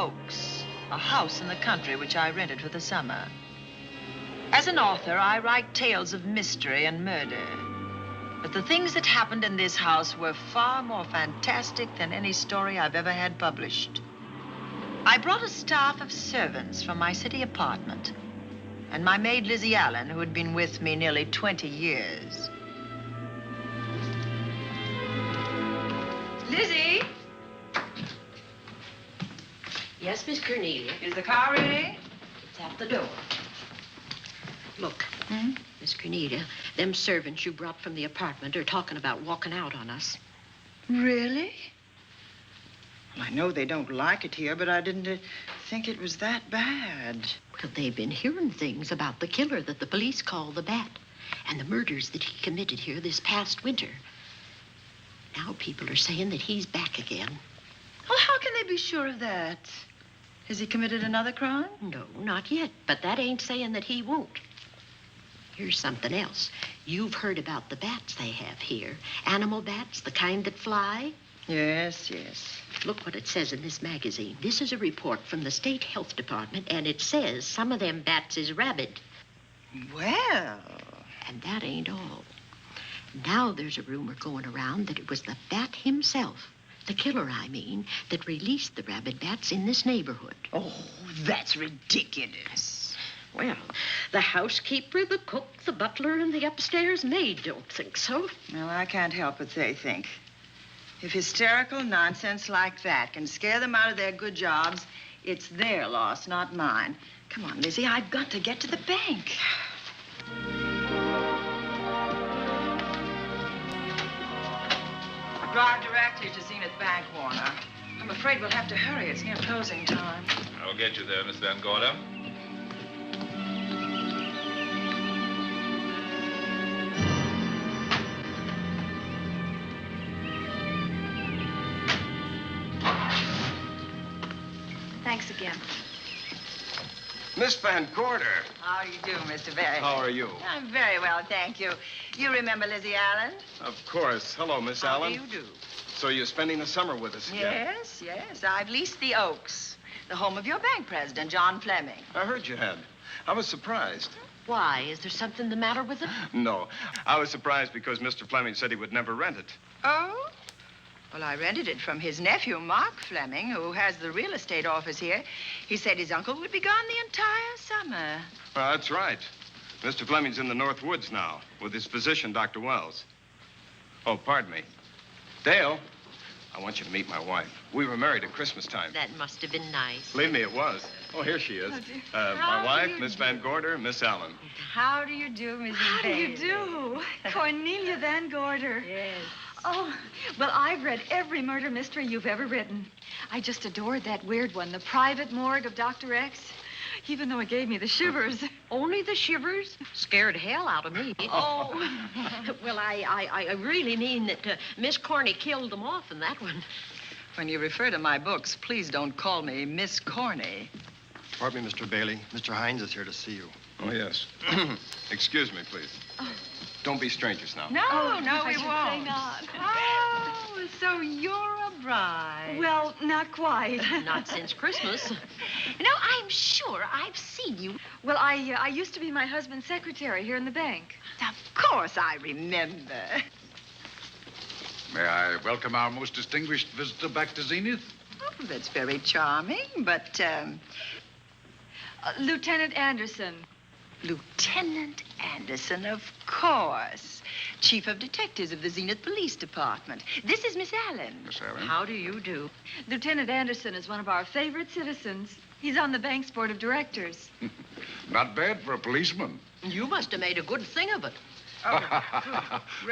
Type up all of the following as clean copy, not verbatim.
Oaks, a house in the country which I rented for the summer. As an author, I write tales of mystery and murder. But the things that happened in this house were far more fantastic than any story I've ever had published. I brought a staff of servants from my city apartment, and my maid Lizzie Allen, who had been with me nearly 20 years. Lizzie? Yes, Miss Cornelia. Is the car ready? It's at the door. Look, Miss Cornelia, them servants you brought from the apartment are talking about walking out on us. Really? Well, I know they don't like it here, but I didn't think it was that bad. Well, they've been hearing things about the killer that the police call the Bat and the murders that he committed here this past winter. Now people are saying that he's back again. Well, how can they be sure of that? Has he committed another crime? No, not yet, but that ain't saying that he won't. Here's something else. You've heard about the bats they have here. Animal bats, the kind that fly. Yes, yes. Look what it says in this magazine. This is a report from the State Health Department, and it says some of them bats is rabid. Well. And that ain't all. Now there's a rumor going around that it was the bat himself, the killer, I mean, that released the rabid bats in this neighborhood. Oh, that's ridiculous. Well, the housekeeper, the cook, the butler, and the upstairs maid don't think so. Well, I can't help what they think. If hysterical nonsense like that can scare them out of their good jobs, it's their loss, not mine. Come on, Lizzie, I've got to get to the bank. Drive directly to Zenith Bank, Warner. I'm afraid we'll have to hurry. It's near closing time. I'll get you there, Miss Van Gorder. Thanks again. Miss Van Gorder. How do you do, Mr. Barry? How are you? I'm very well, thank you. You remember Lizzie Allen? Of course. Hello, Miss Allen. How do you do? So you're spending the summer with us again? Yes, yes. I've leased the Oaks, the home of your bank president, John Fleming. I heard you had. I was surprised. Why? Is there something the matter with it? No. I was surprised because Mr. Fleming said he would never rent it. Oh? Well, I rented it from his nephew, Mark Fleming, who has the real estate office here. He said his uncle would be gone the entire summer. Well, that's right. Mr. Fleming's in the North Woods now with his physician, Dr. Wells. Oh, pardon me. Dale, I want you to meet my wife. We were married at Christmas time. That must have been nice. Believe me, it was. Oh, here she is. Oh, dear. My wife, Miss Van Gorder, Miss Allen. How do you do, Mrs. How do you Bailey? do? Cornelia Van Gorder. Yes. Oh, well, I've read every murder mystery you've ever written. I just adored that weird one, The Private Morgue of Dr. X, even though it gave me the shivers. Only the shivers? Scared hell out of me. Oh. Well, I really mean that Miss Corney killed them off in that one. When you refer to my books, please don't call me Miss Corney. Pardon me, Mr. Bailey. Mr. Hines is here to see you. Oh, yes. Excuse me, please. Don't be strangers now. No, Oh, no, I we should won't. say not. Oh, so you're a bride. Well, not quite. Not since Christmas. No, I'm sure I've seen you. Well, I used to be my husband's secretary here in the bank. Of course I remember. May I welcome our most distinguished visitor back to Zenith? Oh, that's very charming, but, Lieutenant Anderson. Lieutenant Anderson, of course. Chief of Detectives of the Zenith Police Department. This is Miss Allen. Miss Allen. How do you do? Lieutenant Anderson is one of our favorite citizens. He's on the bank's board of directors. Not bad for a policeman. You must have made a good thing of it.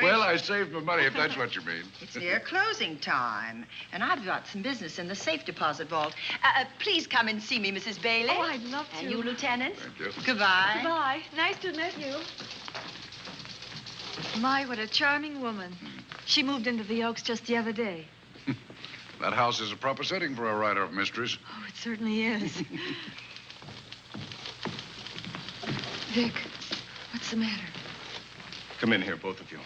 Well, I saved my money, if that's what you mean. It's near closing time, and I've got some business in the safe deposit vault. Please come and see me, Mrs. Bailey. Oh, I'd love to. And you, Lieutenant. Thank you. Goodbye. Goodbye. Nice to have met you. My, what a charming woman. She moved into the Oaks just the other day. That house is a proper setting for a writer of mysteries. Oh, it certainly is. Vic, what's the matter? Come in here, both of you.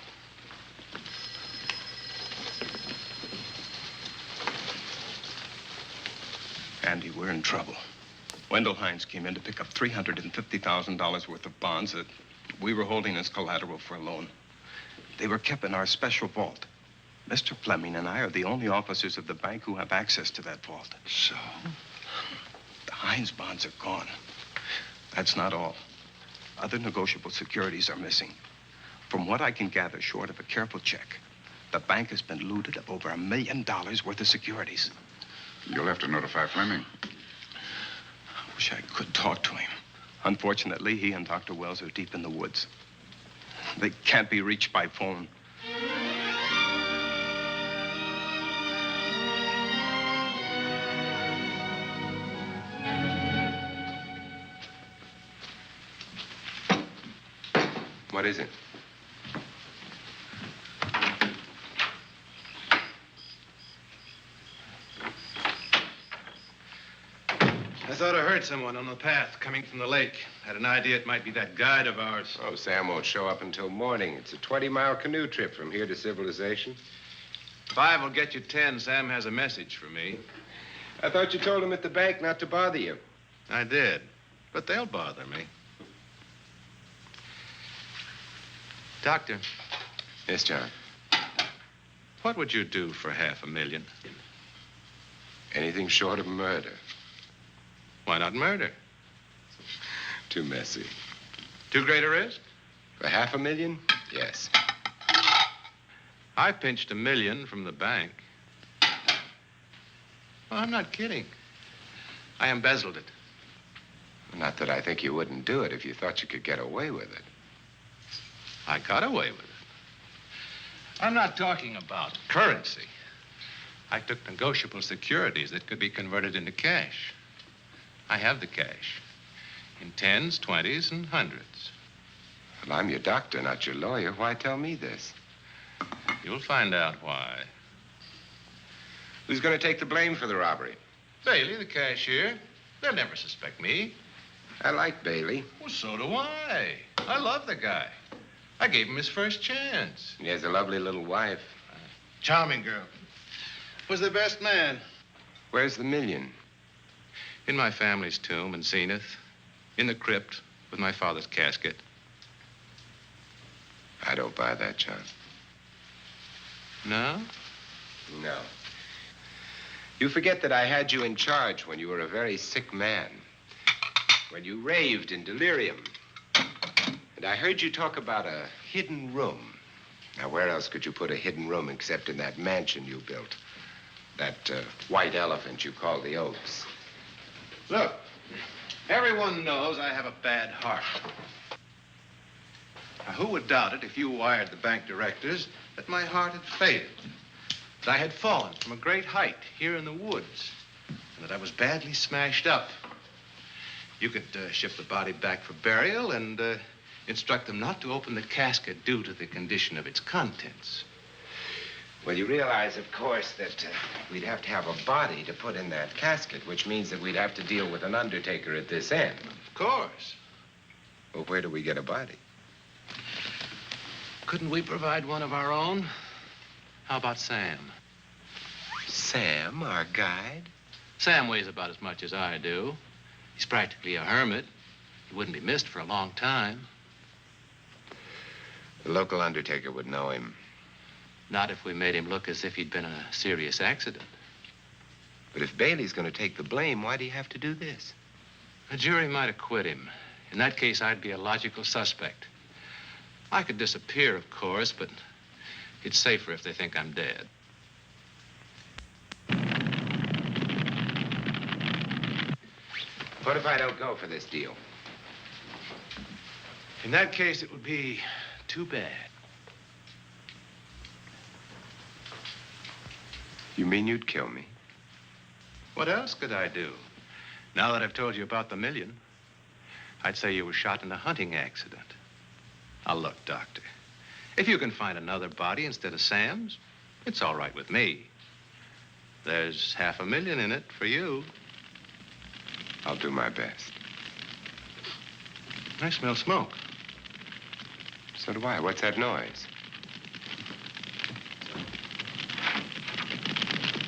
Andy, we're in trouble. Wendell Hines came in to pick up $350,000 worth of bonds that we were holding as collateral for a loan. They were kept in our special vault. Mr. Fleming and I are the only officers of the bank who have access to that vault. So? The Hines bonds are gone. That's not all. Other negotiable securities are missing. From what I can gather, short of a careful check, the bank has been looted of over $1 million worth of securities. You'll have to notify Fleming. I wish I could talk to him. Unfortunately, he and Dr. Wells are deep in the woods. They can't be reached by phone. What is it? I thought I heard someone on the path coming from the lake. Had an idea it might be that guide of ours. Oh, Sam won't show up until morning. It's a 20-mile canoe trip from here to civilization. 5 will get you 10. Sam has a message for me. I thought you told him at the bank not to bother you. I did, but they'll bother me. Doctor, Yes, John. what would you do for $500,000? Anything short of murder. Why not murder? Too messy. Too great a risk? For $500,000? Yes. I pinched $1 million from the bank. Well, I'm not kidding. I embezzled it. Not that I think you wouldn't do it if you thought you could get away with it. I got away with it. I'm not talking about currency. I took negotiable securities that could be converted into cash. I have the cash in 10s, 20s, and 100s. Well, I'm your doctor, not your lawyer. Why tell me this? You'll find out why. Who's going to take the blame for the robbery? Bailey, the cashier. They'll never suspect me. I like Bailey. Well, so do I. I love the guy. I gave him his first chance. He has a lovely little wife. Charming girl. Was the best man. Where's the $1 million? In my family's tomb in Zenith. In the crypt with my father's casket. I don't buy that, John. No? No. You forget that I had you in charge when you were a very sick man. When you raved in delirium. And I heard you talk about a hidden room. Now, where else could you put a hidden room except in that mansion you built? That white elephant you call the Oaks. Look, everyone knows I have a bad heart. Now, who would doubt it if you wired the bank directors that my heart had failed? That I had fallen from a great height here in the woods, and that I was badly smashed up. You could ship the body back for burial and instruct them not to open the casket due to the condition of its contents. Well, you realize, of course, that we'd have to have a body to put in that casket, which means that we'd have to deal with an undertaker at this end. Of course. Well, where do we get a body? Couldn't we provide one of our own? How about Sam? Sam, our guide? Sam weighs about as much as I do. He's practically a hermit. He wouldn't be missed for a long time. The local undertaker would know him. Not if we made him look as if he'd been in a serious accident. But if Bailey's going to take the blame, why'd he have to do this? A jury might acquit him. In that case, I'd be a logical suspect. I could disappear, of course, but it's safer if they think I'm dead. What if I don't go for this deal? In that case, it would be too bad. You mean you'd kill me? What else could I do? Now that I've told you about the $1 million, I'd say you were shot in a hunting accident. Now, look, Doctor, if you can find another body instead of Sam's, it's all right with me. There's $500,000 in it for you. I'll do my best. I smell smoke. So do I. What's that noise?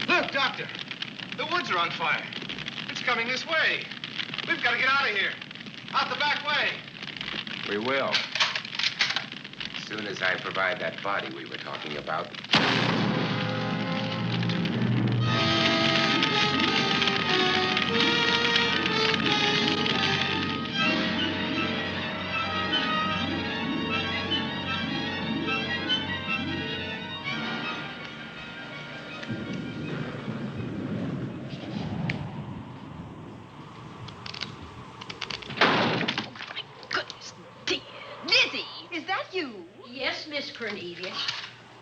Look, Doctor, the woods are on fire. coming this way. We've got to get out of here. Out the back way. We will. As soon as I provide that body we were talking about. Yes, Miss Cornelia.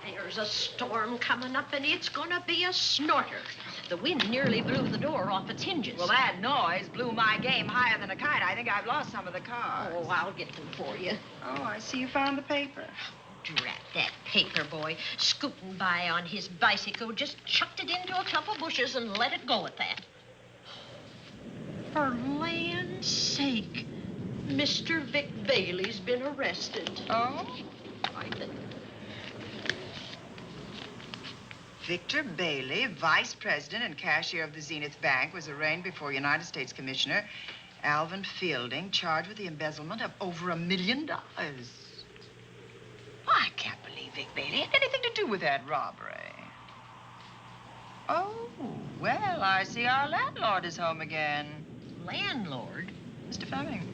There's a storm coming up, and it's gonna be a snorter. The wind nearly blew the door off its hinges. Well, that noise blew my game higher than a kite. I think I've lost some of the cars. Oh, I'll get them for you. Oh, I see you found the paper. Drat that paper boy, scooting by on his bicycle, just chucked it into a clump of bushes and let it go at that. For land's sake, Mr. Vic Bailey's been arrested. Oh? I think. Victor Bailey, vice president and cashier of the Zenith Bank, was arraigned before United States Commissioner Alvin Fielding, charged with the embezzlement of over $1 million. I can't believe Vic Bailey had anything to do with that robbery. Oh, well, I see our landlord is home again. Landlord? Mr. Fleming.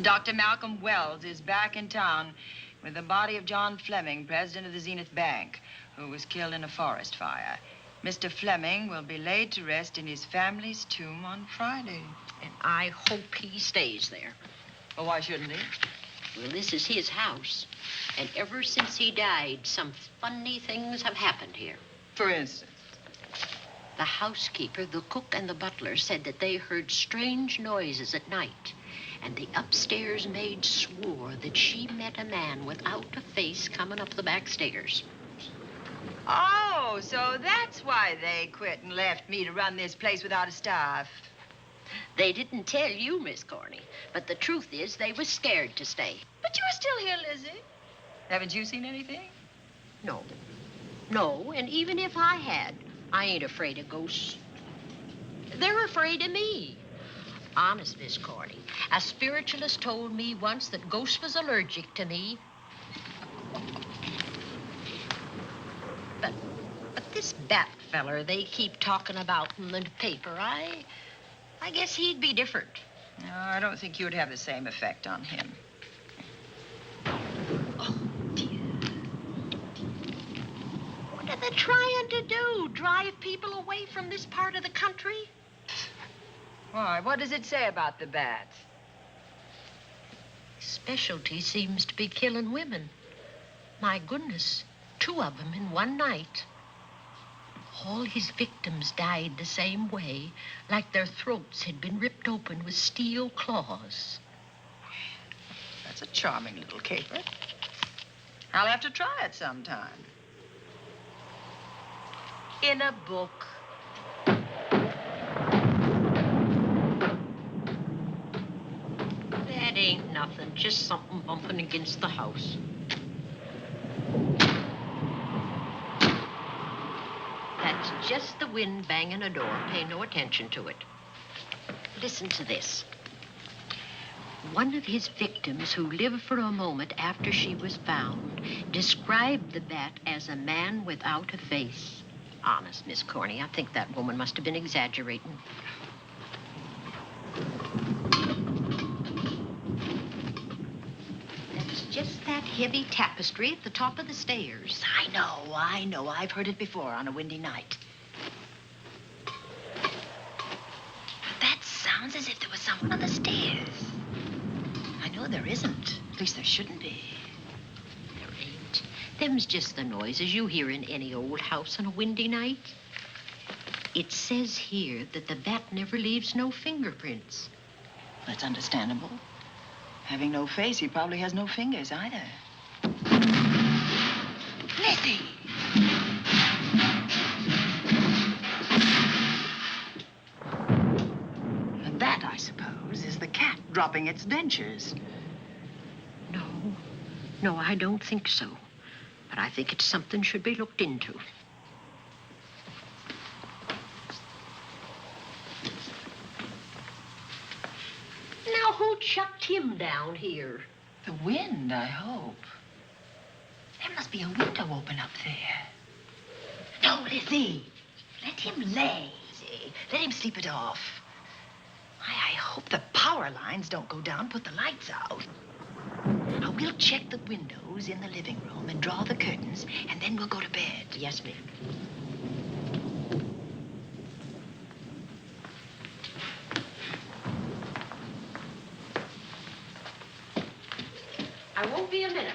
Dr. Malcolm Wells is back in town with the body of John Fleming, president of the Zenith Bank, who was killed in a forest fire. Mr. Fleming will be laid to rest in his family's tomb on Friday. And I hope he stays there. Well, why shouldn't he? Well, this is his house. And ever since he died, some funny things have happened here. For instance? The housekeeper, the cook, and the butler said that they heard strange noises at night. And the upstairs maid swore that she met a man without a face coming up the back stairs. Oh, so that's why they quit and left me to run this place without a staff. They didn't tell you, Miss Corney, but the truth is they were scared to stay. But you're still here, Lizzie. Haven't you seen anything? No. No, and even if I had, I ain't afraid of ghosts. They're afraid of me. Honest, Miss Corney, a spiritualist told me once that ghosts was allergic to me. But this Bat feller they keep talking about in the paper, I guess he'd be different. No, I don't think you'd have the same effect on him. Oh, dear. What are they trying to do? Drive people away from this part of the country? Why, what does it say about the Bat? His specialty seems to be killing women. My goodness, 2 of them in one night. All his victims died the same way, like their throats had been ripped open with steel claws. That's a charming little caper. I'll have to try it sometime. In a book. That ain't nothing, just something bumping against the house. That's just the wind banging a door. Pay no attention to it. Listen to this. One of his victims, who lived for a moment after she was found, described the Bat as a man without a face. Honest, Miss Corney, I think that woman must have been exaggerating. That's just that heavy tapestry at the top of the stairs. I know. I've heard it before on a windy night. That sounds as if there was someone on the stairs. I know there isn't. At least there shouldn't be. There ain't. Them's just the noises you hear in any old house on a windy night. It says here that the Bat never leaves no fingerprints. That's understandable. Having no face, he probably has no fingers either. Lizzie! And that, I suppose, is the cat dropping its dentures. No, I don't think so. But I think it's something should be looked into. shucked him down here? The wind, I hope. There must be a window open up there. No, Lizzie. Let him lay. Let him sleep it off. I hope the power lines don't go down, put the lights out. Now, we'll check the windows in the living room and draw the curtains, and then we'll go to bed. Yes, ma'am. I won't be a minute.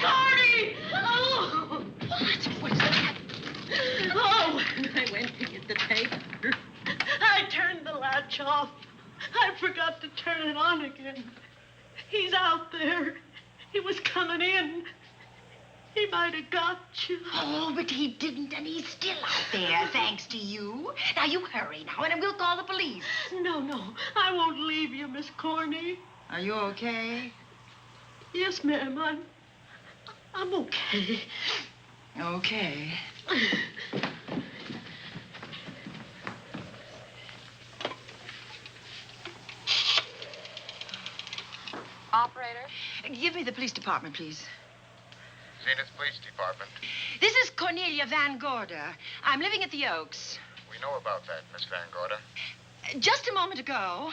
Gordy! Oh! What is that? Oh, when I went to get the tape, I turned the latch off. I forgot to turn it on again. He's out there. He was coming in. He might have got you. Oh, but he didn't, and he's still out there, thanks to you. Now, you hurry now, and we'll call the police. No, I won't leave you, Miss Corny. Are you okay? Yes, ma'am, I'm okay. Okay. Operator? Give me the police department, please. Zenith Police Department. This is Cornelia Van Gorder. I'm living at the Oaks. We know about that, Miss Van Gorder. Just a moment ago,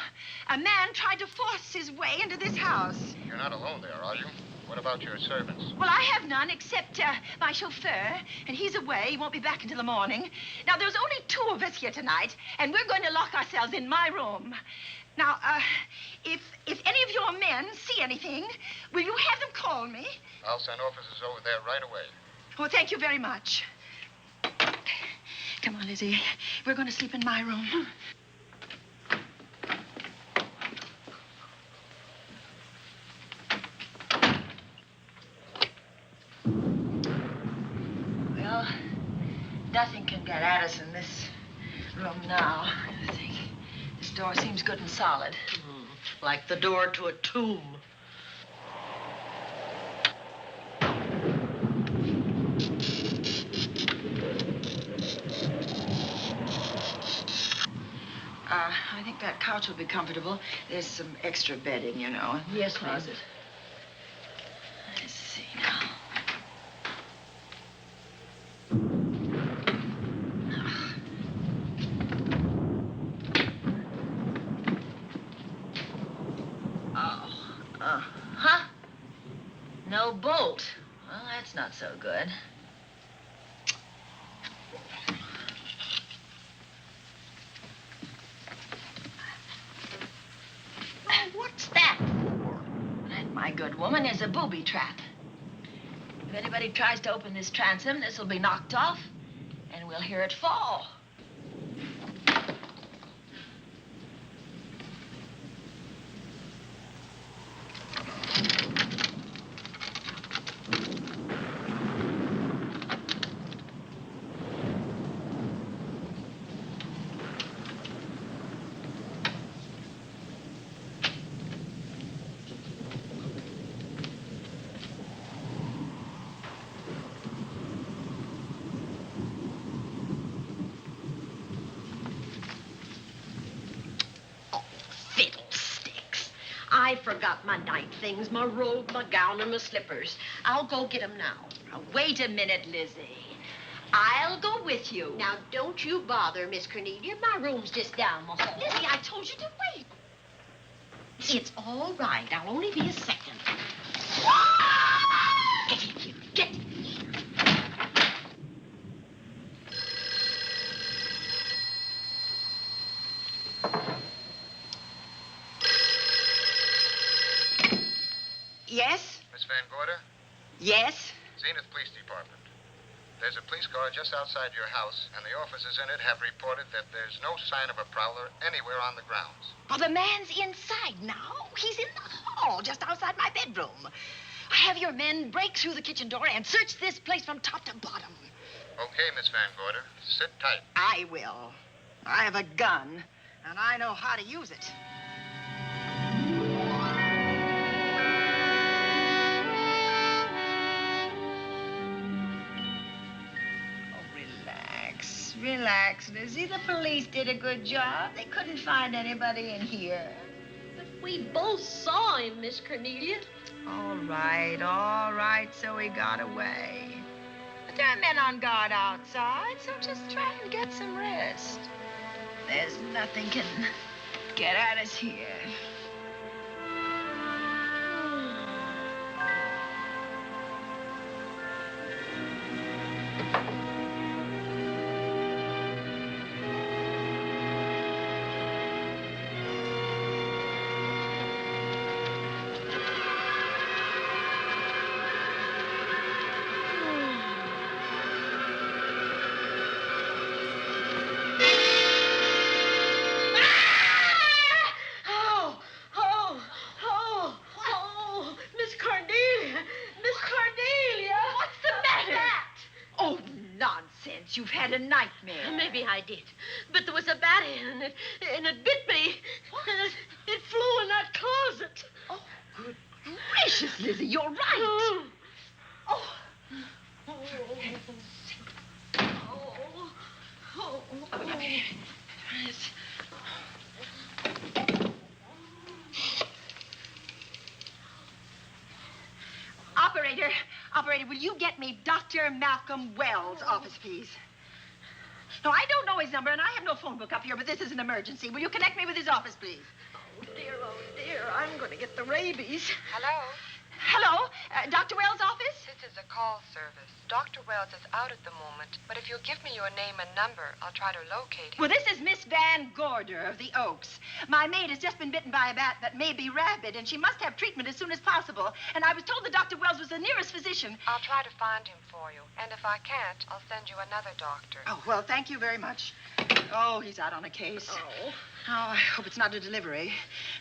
a man tried to force his way into this house. You're not alone there, are you? What about your servants? Well, I have none except my chauffeur, and he's away. He won't be back until the morning. Now, there's only 2 of us here tonight, and we're going to lock ourselves in my room. Now, if any of your men see anything, will you have them call me? I'll send officers over there right away. Oh, thank you very much. Come on, Lizzie. We're going to sleep in my room. Well, nothing can get at us in this room now. I think this door seems good and solid. Like the door to a tomb. I think that couch will be comfortable. There's some extra bedding, you know. Yes, ma'am. Closet. Let's see now. Huh? No bolt. Well, that's not so good. Oh, what's that for? That, my good woman, is a booby trap. If anybody tries to open this transom, this will be knocked off, and we'll hear it fall. I forgot my night things, my robe, my gown, and my slippers. I'll go get them now. Now, wait a minute, Lizzie. I'll go with you. Now, don't you bother, Miss Cornelia. My room's just down the hall. Lizzie, I told you to wait. It's all right. I'll only be a second. Get in here. Get in here. Yes? Miss Van Gorder? Yes? Zenith Police Department. There's a police car just outside your house, and the officers in it have reported that there's no sign of a prowler anywhere on the grounds. Oh, the man's inside now. He's in the hall, just outside my bedroom. Have your men break through the kitchen door and search this place from top to bottom. Okay, Miss Van Gorder. Sit tight. I will. I have a gun, and I know how to use it. relax, Lizzie. The police did a good job. They couldn't find anybody in here. But we both saw him, Miss Cornelia. All right, so he got away. But there are men on guard outside, so just try and get some rest. There's nothing can get at us here. You've had a nightmare. Maybe I did. But there was a bat in it, and it bit me. And it flew in that closet. Oh, good gracious, Lizzie, you're right. Operator, will you get me Dr. Malcolm Wells' office, please? No, I don't know his number, and I have no phone book up here, but this is an emergency. Will you connect me with his office, please? Oh, dear, I'm going to get the rabies. Hello? Hello? Dr. Wells' office? This is a call service. Dr. Wells is out at the moment, but if you'll give me your name and number, I'll try to locate him. Well, this is Miss Van Gorder of the Oaks. My maid has just been bitten by a bat that may be rabid, and she must have treatment as soon as possible. And I was told that Dr. Wells was the nearest physician. I'll try to find him for you, and if I can't, I'll send you another doctor. Oh, well, thank you very much. Oh, he's out on a case. Oh. Oh, I hope it's not a delivery.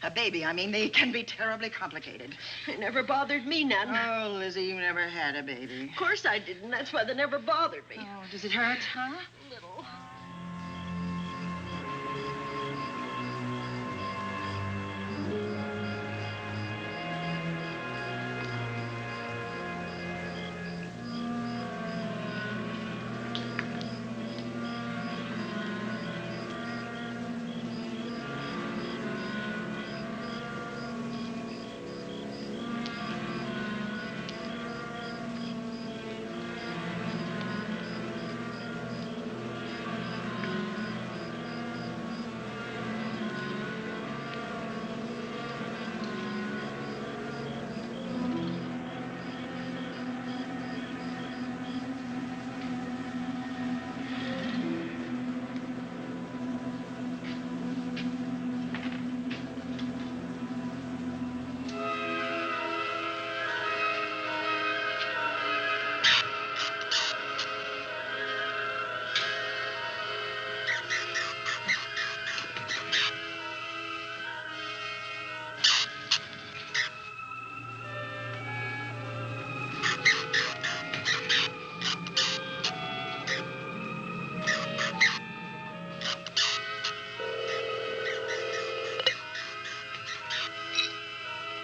A baby, I mean, they can be terribly complicated. It never bothered me none. Oh, Lizzie, you never had a baby. Of course I didn't. That's why they never bothered me. Oh, does it hurt, huh? Little.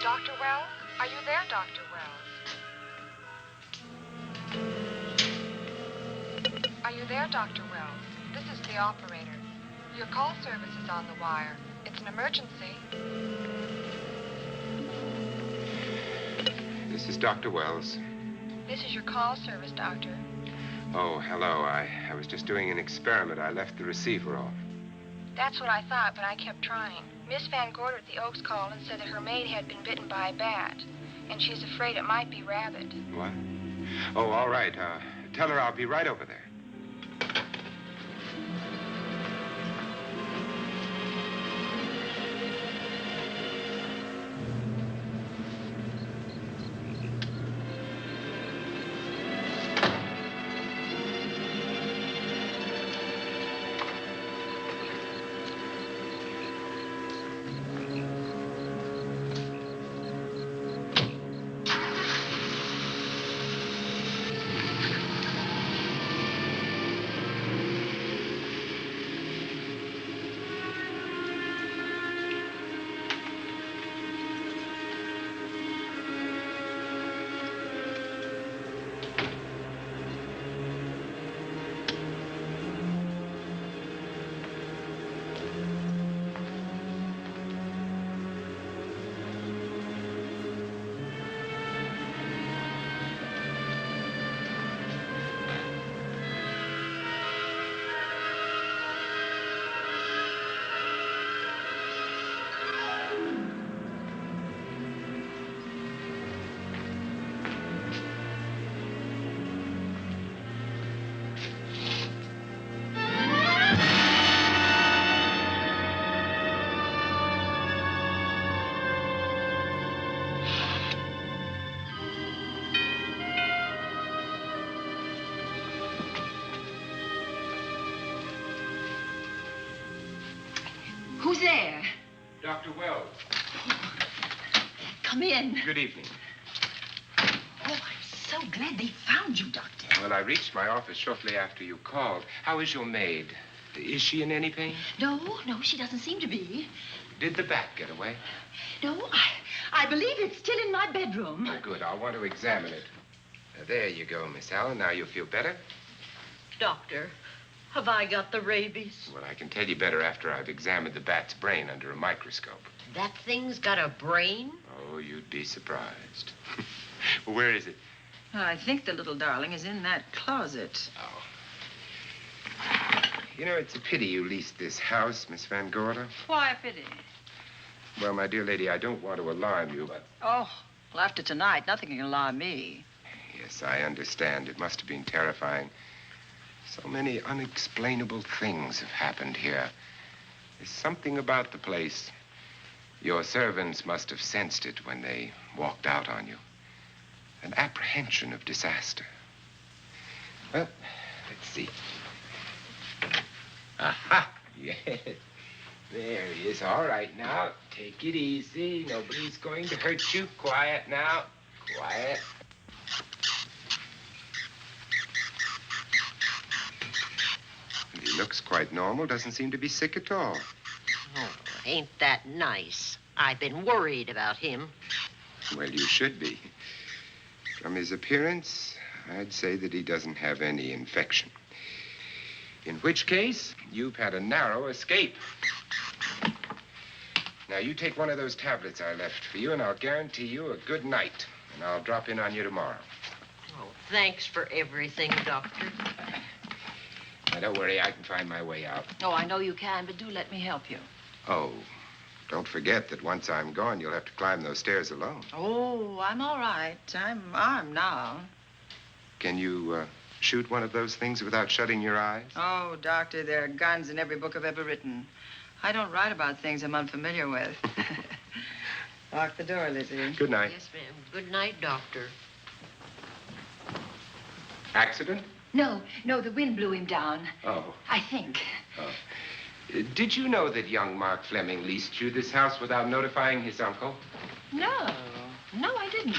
Dr. Wells? Are you there, Dr. Wells? Are you there, Dr. Wells? This is the operator. Your call service is on the wire. It's an emergency. This is Dr. Wells. This is your call service, Doctor. Oh, hello. I was just doing an experiment. I left the receiver off. That's what I thought, but I kept trying. Miss Van Gorder at the Oaks called and said that her maid had been bitten by a bat, and she's afraid it might be rabid. What? Oh, all right. Tell her I'll be right over there. there? Dr. Wells. Come in. Good evening. Oh, I'm so glad they found you, Doctor. Well, I reached my office shortly after you called. How is your maid? Is she in any pain? No, she doesn't seem to be. Did the bat get away? No, I believe it's still in my bedroom. Oh, good. I'll want to examine it. There you go, Miss Allen. Now you'll feel better? Doctor, have I got the rabies? Well, I can tell you better after I've examined the bat's brain under a microscope. That thing's got a brain? Oh, you'd be surprised. Where is it? I think the little darling is in that closet. Oh. You know, it's a pity you leased this house, Miss Van Gorder. Why a pity? Well, my dear lady, I don't want to alarm you, but... Oh, well, after tonight, nothing can alarm me. Yes, I understand. It must have been terrifying. So many unexplainable things have happened here. There's something about the place. Your servants must have sensed it when they walked out on you. An apprehension of disaster. Well, let's see. Aha! Yes. There he is. All right, now, take it easy. Nobody's going to hurt you. Quiet now. Quiet. He looks quite normal. Doesn't seem to be sick at all. Oh, ain't that nice? I've been worried about him. Well, you should be. From his appearance, I'd say that he doesn't have any infection. In which case, you've had a narrow escape. Now, you take one of those tablets I left for you, and I'll guarantee you a good night. And I'll drop in on you tomorrow. Oh, thanks for everything, Doctor. Now, don't worry. I can find my way out. Oh, I know you can, but do let me help you. Oh, don't forget that once I'm gone, you'll have to climb those stairs alone. Oh, I'm all right. I'm armed now. Can you shoot one of those things without shutting your eyes? Oh, Doctor, there are guns in every book I've ever written. I don't write about things I'm unfamiliar with. Lock the door, Lizzie. Good night. Yes, ma'am. Good night, Doctor. Accident? No, the wind blew him down. Oh. I think. Oh. Did you know that young Mark Fleming leased you this house without notifying his uncle? No, I didn't.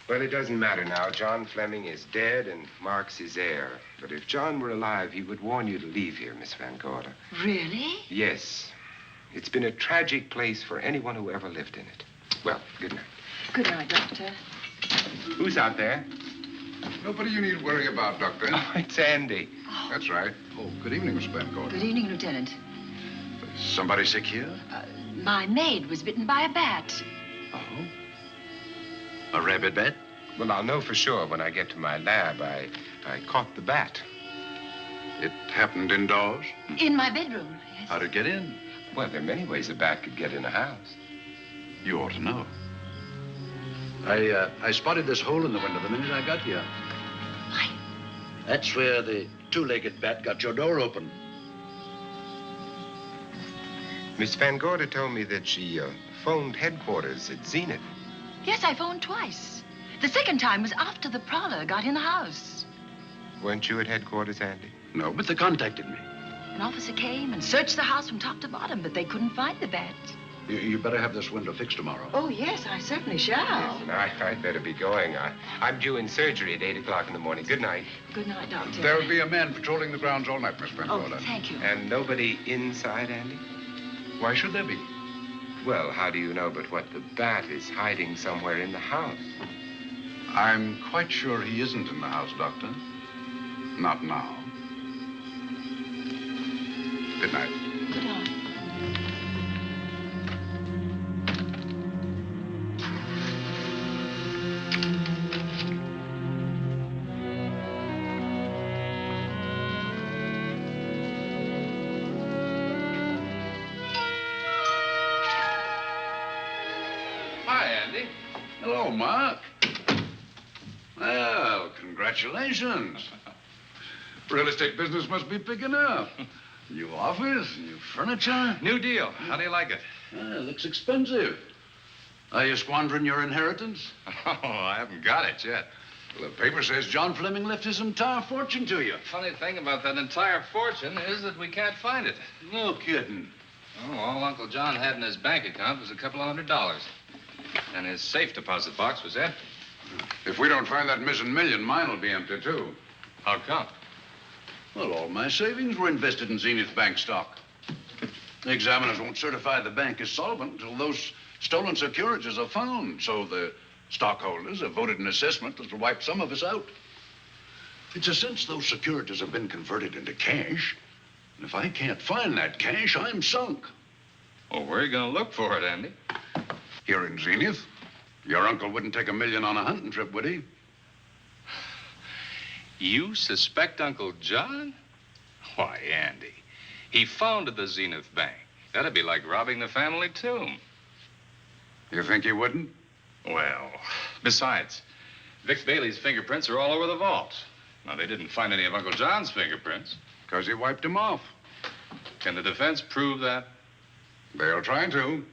Well, it doesn't matter now. John Fleming is dead and Mark's his heir. But if John were alive, he would warn you to leave here, Miss Van Gorder. Really? Yes. It's been a tragic place for anyone who ever lived in it. Well, good night. Good night, Doctor. Who's out there? Nobody you need worry about, Doctor. Oh, it's Andy. That's right. Oh, good evening, Miss Van Gorder. Good evening, Lieutenant. Somebody sick here? My maid was bitten by a bat. Oh? A rabid bat? Well, I'll know for sure when I get to my lab. I caught the bat. It happened indoors? In my bedroom, yes. How'd it get in? Well, there are many ways a bat could get in a house. You ought to know. I spotted this hole in the window the minute I got here. Why? That's where the two-legged bat got your door open. Miss Van Gorder told me that she phoned headquarters at Zenith. Yes, I phoned twice. The second time was after the prowler got in the house. Weren't you at headquarters, Andy? No, but they contacted me. An officer came and searched the house from top to bottom, but they couldn't find the bat. You better have this window fixed tomorrow. Oh, yes, I certainly shall. Listen, I'd better be going. I'm due in surgery at 8 o'clock in the morning. Good night. Good night, Doctor. There'll be a man patrolling the grounds all night, Miss Van Gorder. Oh, thank you. And nobody inside, Andy? Why should there be? Well, how do you know but what the bat is hiding somewhere in the house? I'm quite sure he isn't in the house, Doctor. Not now. Good night. Good night. Hi, Andy. Hello, Mark. Well, congratulations. Real estate business must be picking up. New office, new furniture. New deal. How do you like it? Looks expensive. Are you squandering your inheritance? Oh, I haven't got it yet. Well, the paper says John Fleming left his entire fortune to you. Funny thing about that entire fortune is that we can't find it. No kidding. Oh, all Uncle John had in his bank account was a couple of $100. And his safe deposit box was empty. If we don't find that missing million, mine will be empty, too. How come? Well, all my savings were invested in Zenith Bank stock. The examiners won't certify the bank is solvent until those stolen securities are found. So the stockholders have voted an assessment that'll wipe some of us out. It's a since those securities have been converted into cash. And if I can't find that cash, I'm sunk. Well, where are you going to look for it, Andy? Here in Zenith. Your uncle wouldn't take $1 million on a hunting trip, would he? You suspect Uncle John? Why, Andy, he founded the Zenith Bank. That'd be like robbing the family tomb. You think he wouldn't? Well, besides, Vic Bailey's fingerprints are all over the vault. Now, they didn't find any of Uncle John's fingerprints. Because he wiped them off. Can the defense prove that? They'll try to.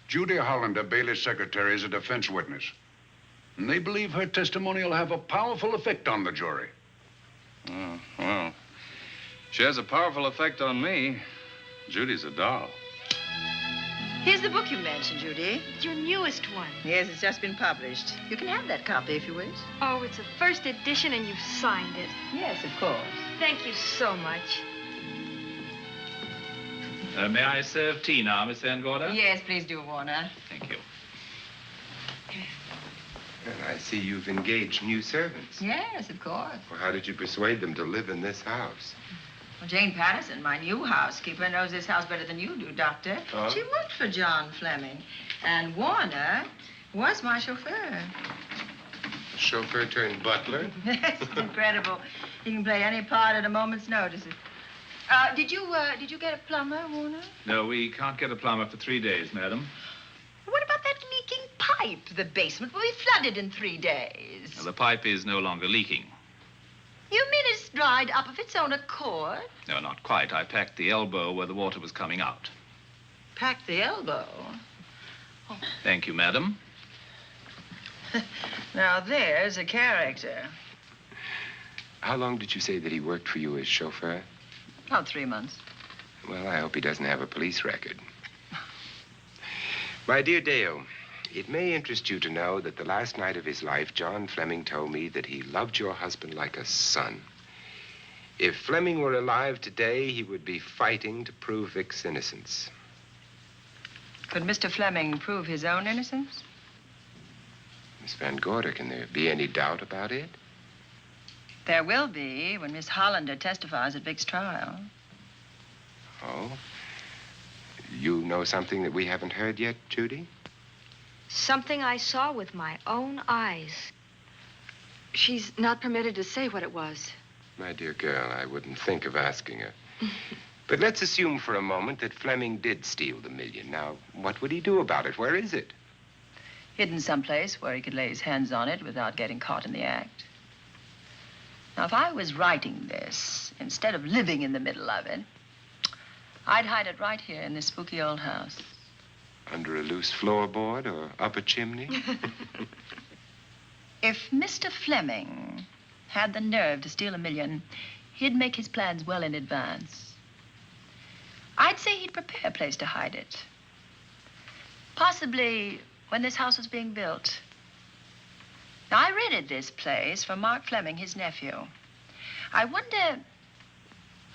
Judy Hollander, Bailey's secretary, is a defense witness. And they believe her testimony will have a powerful effect on the jury. Oh, well, she has a powerful effect on me. Judy's a doll. Here's the book you mentioned, Judy. Your newest one. Yes, it's just been published. You can have that copy if you wish. Oh, it's a first edition and you've signed it. Yes, of course. Thank you so much. May I serve tea now, Miss Van Gorder? Yes, please do, Warner. Thank you. Well, I see you've engaged new servants. Yes, of course. Well, how did you persuade them to live in this house? Well, Jane Patterson, my new housekeeper, knows this house better than you do, Doctor. Oh? She worked for John Fleming. And Warner was my chauffeur. Chauffeur turned butler? Yes, it's incredible. He can play any part at a moment's notice. Did you get a plumber, Warner? No, we can't get a plumber for 3 days, madam. What about that leaking pipe? The basement will be flooded in 3 days. The pipe is no longer leaking. You mean it's dried up of its own accord? No, not quite. I packed the elbow where the water was coming out. Packed the elbow? Thank you, madam. Now, there's a character. How long did you say that he worked for you as chauffeur? About 3 months. Well, I hope he doesn't have a police record. My dear Dale, it may interest you to know that the last night of his life, John Fleming told me that he loved your husband like a son. If Fleming were alive today, he would be fighting to prove Vic's innocence. Could Mr. Fleming prove his own innocence? Miss Van Gorder, can there be any doubt about it? There will be when Miss Hollander testifies at Vic's trial. Oh? You know something that we haven't heard yet, Judy? Something I saw with my own eyes. She's not permitted to say what it was. My dear girl, I wouldn't think of asking her. But let's assume for a moment that Fleming did steal the $1 million. Now, what would he do about it? Where is it? Hidden someplace where he could lay his hands on it without getting caught in the act. Now, if I was writing this, instead of living in the middle of it, I'd hide it right here in this spooky old house. Under a loose floorboard or up a chimney? If Mr. Fleming had the nerve to steal $1 million, he'd make his plans well in advance. I'd say he'd prepare a place to hide it. Possibly when this house was being built. Now, I rented this place from Mark Fleming, his nephew. I wonder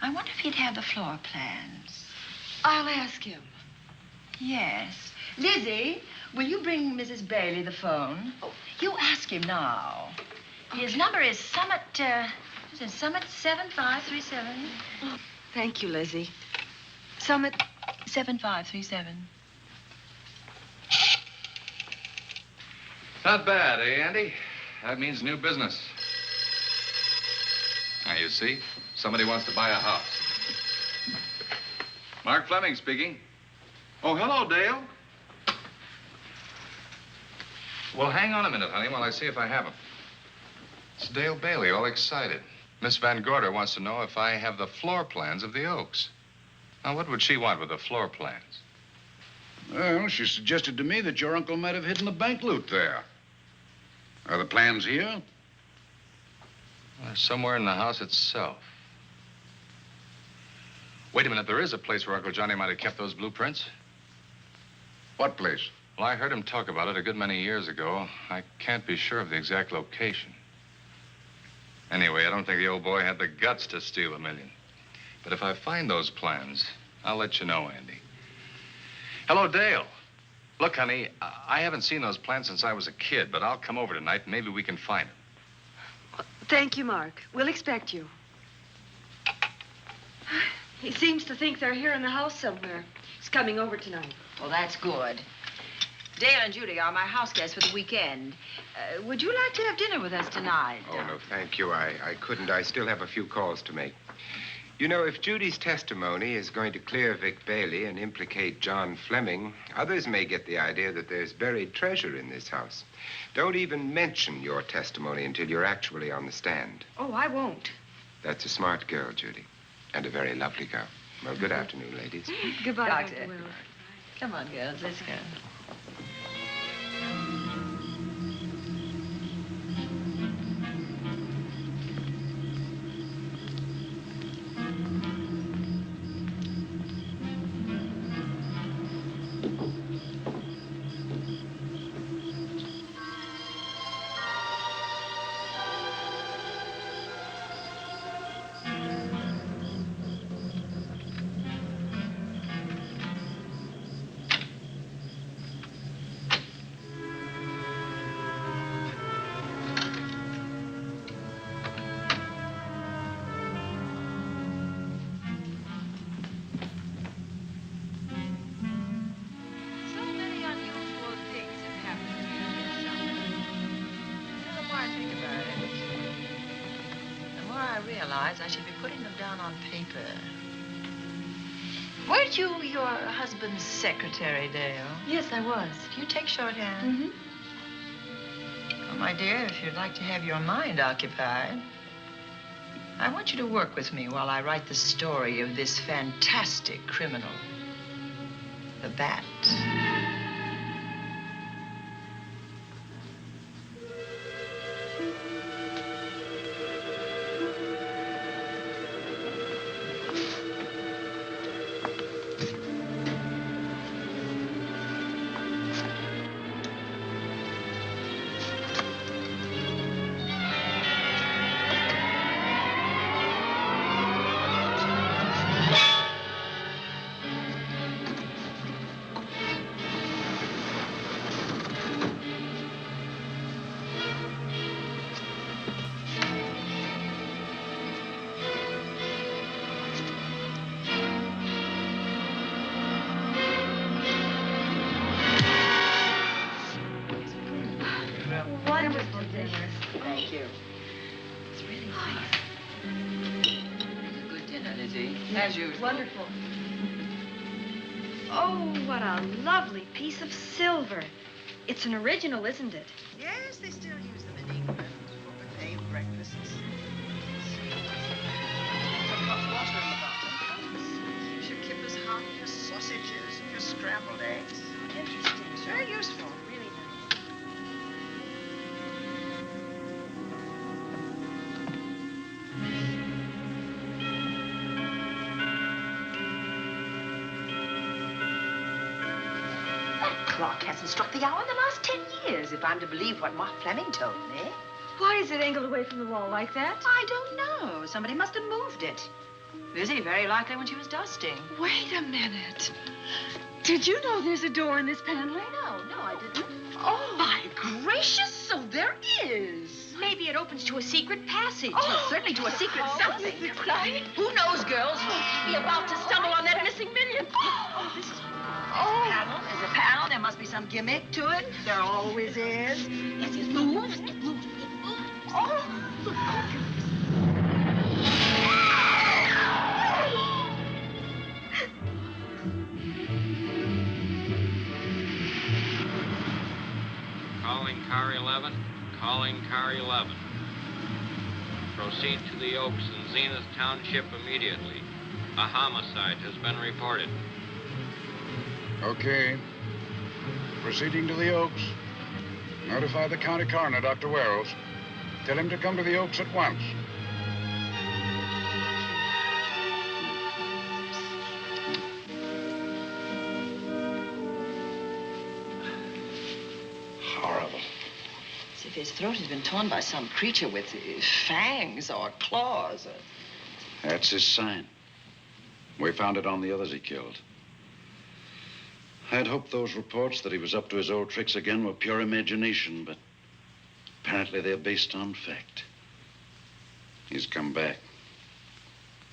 if he'd have the floor plans. I'll ask him. Yes. Lizzie, will you bring Mrs. Bailey the phone? Oh, you ask him now. Okay. His number is Summit 7537. Oh, thank you, Lizzie. Summit 7537. Not bad, eh, Andy? That means new business. Now, you see, somebody wants to buy a house. Mark Fleming speaking. Oh, hello, Dale. Well, hang on a minute, honey, while I see if I have him. It's Dale Bailey, all excited. Miss Van Gorder wants to know if I have the floor plans of the Oaks. Now, what would she want with the floor plans? Well, she suggested to me that your uncle might have hidden the bank loot there. Are the plans here? Somewhere in the house itself. Wait a minute, there is a place where Uncle Johnny might have kept those blueprints. What place? Well, I heard him talk about it a good many years ago. I can't be sure of the exact location. Anyway, I don't think the old boy had the guts to steal $1 million. But if I find those plans, I'll let you know, Andy. Hello, Dale. Look, honey, I haven't seen those plans since I was a kid, but I'll come over tonight and maybe we can find them. Thank you, Mark. We'll expect you. He seems to think they're here in the house somewhere. He's coming over tonight. Well, that's good. Dale and Judy are my house guests for the weekend. Would you like to have dinner with us tonight? Oh, no, thank you. I couldn't. I still have a few calls to make. You know, if Judy's testimony is going to clear Vic Bailey and implicate John Fleming, others may get the idea that there's buried treasure in this house. Don't even mention your testimony until you're actually on the stand. Oh, I won't. That's a smart girl, Judy, and a very lovely girl. Well, good afternoon, ladies. Goodbye, Doctor. Dr. Will. Come on, girls, let's go. I should be putting them down on paper. Weren't you your husband's secretary, Dale? Yes, I was. Do you take shorthand? Mm-hmm. Well, my dear, if you'd like to have your mind occupied, I want you to work with me while I write the story of this fantastic criminal, the Bat. Thank you. It's really nice. It's a good dinner, Lizzie, as usual. Wonderful. Oh, what a lovely piece of silver. It's an original, isn't it? Yes, they still use them in England for buffet breakfasts. Some hot water in the bottom. Keeps your kippers hot, your sausages, your scrambled eggs. Interesting. It's very useful. Really nice. Clock hasn't struck the hour in the last 10 years, if I'm to believe what Mark Fleming told me. Why is it angled away from the wall like that? I don't know. Somebody must have moved it. Lizzie, very likely when she was dusting. Wait a minute. Did you know there's a door in this paneling? No, I didn't. Oh, my gracious, so there is. Maybe it opens to a secret passage. Oh, certainly to a secret something. This is exciting. Who knows, girls? We may be about to stumble on that missing million. Oh, this is There's a panel. There must be some gimmick to it. There always is. Yes, it moves. It moves. It moves. Oh, Calling car 11. Calling car 11. Proceed to the Oaks in Zenith Township immediately. A homicide has been reported. Okay. Proceeding to the Oaks. Notify the county coroner, Dr. Wells. Tell him to come to the Oaks at once. if his throat had been torn by some creature with fangs or claws. That's his sign. We found it on the others he killed. I'd hoped those reports that he was up to his old tricks again were pure imagination, but apparently they're based on fact. He's come back.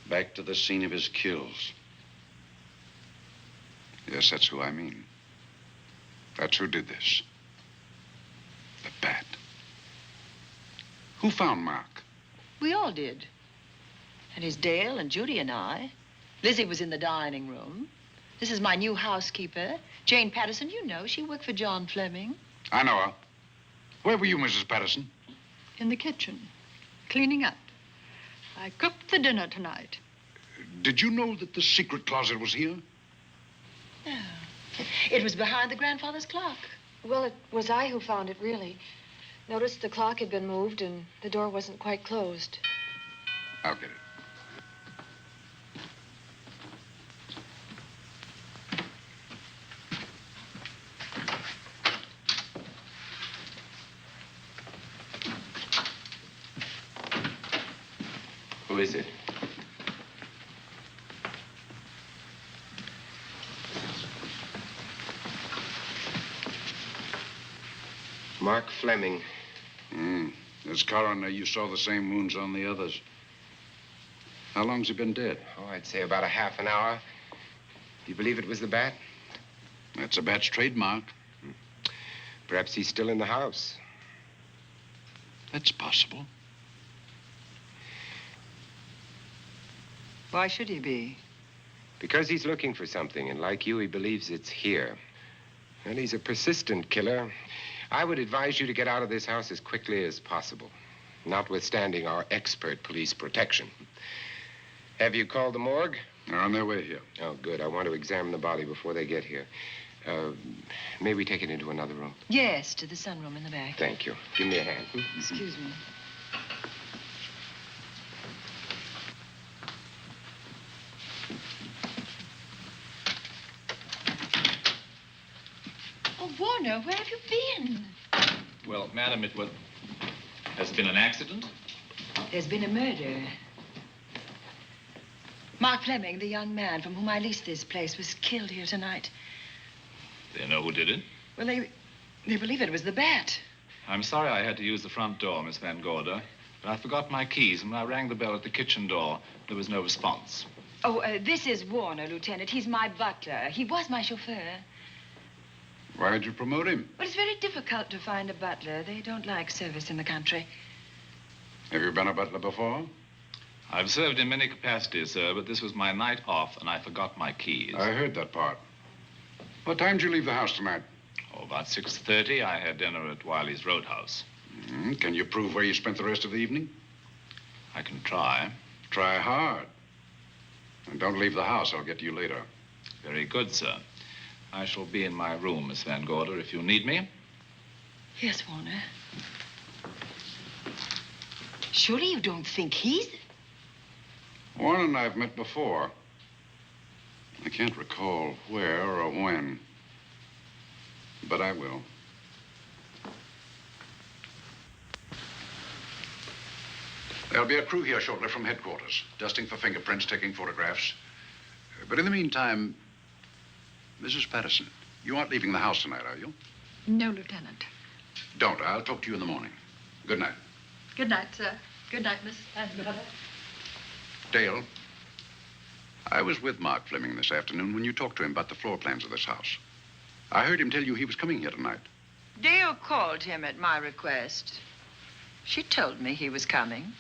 Back to the scene of his kills. Yes, that's who I mean. That's who did this. The bat. Who found Mark? We all did. And it's Dale and Judy and I. Lizzie was in the dining room. This is my new housekeeper, Jane Patterson. You know, she worked for John Fleming. I know her. Where were you, Mrs. Patterson? In the kitchen, cleaning up. I cooked the dinner tonight. Did you know that the secret closet was here? No. It was behind the grandfather's clock. Well, it was I who found it, really. Noticed the clock had been moved and the door wasn't quite closed. I'll get it. Who is it? Mark Fleming. As coroner, you saw the same wounds on the others. How long's he been dead? Oh, I'd say about a half an hour. Do you believe it was the bat? That's a bat's trademark. Perhaps he's still in the house. That's possible. Why should he be? Because he's looking for something, and like you, he believes it's here. And he's a persistent killer. I would advise you to get out of this house as quickly as possible, notwithstanding our expert police protection. Have you called the morgue? They're on their way here. Oh, good. I want to examine the body before they get here. May we take it into another room? Yes, to the sunroom in the back. Thank you. Give me a hand. Excuse me. Oh, Warner, where have you been? Well, madam, has it been an accident? There's been a murder. Mark Fleming, the young man from whom I leased this place, was killed here tonight. They know who did it? Well, they believe it was the bat. I'm sorry I had to use the front door, Miss Van Gorder, but I forgot my keys, and when I rang the bell at the kitchen door, there was no response. Oh, this is Warner, Lieutenant. He's my butler. He was my chauffeur. Why'd you promote him? Well, it's very difficult to find a butler. They don't like service in the country. Have you been a butler before? I've served in many capacities, sir, but this was my night off, and I forgot my keys. I heard that part. What time did you leave the house tonight? Oh, about 6:30. I had dinner at Wiley's Roadhouse. Can you prove where you spent the rest of the evening? I can try. Try hard. And don't leave the house. I'll get to you later. Very good, sir. I shall be in my room, Miss Van Gorder, if you need me. Yes, Warner. Surely you don't think he's... Warren and I have met before. I can't recall where or when, but I will. There'll be a crew here shortly from headquarters, dusting for fingerprints, taking photographs. But in the meantime, Mrs. Patterson, you aren't leaving the house tonight, are you? No, Lieutenant. Don't. I'll talk to you in the morning. Good night. Good night, sir. Good night, Miss Van Gorder. Dale, I was with Mark Fleming this afternoon when you talked to him about the floor plans of this house. I heard him tell you he was coming here tonight. Dale called him at my request. She told me he was coming.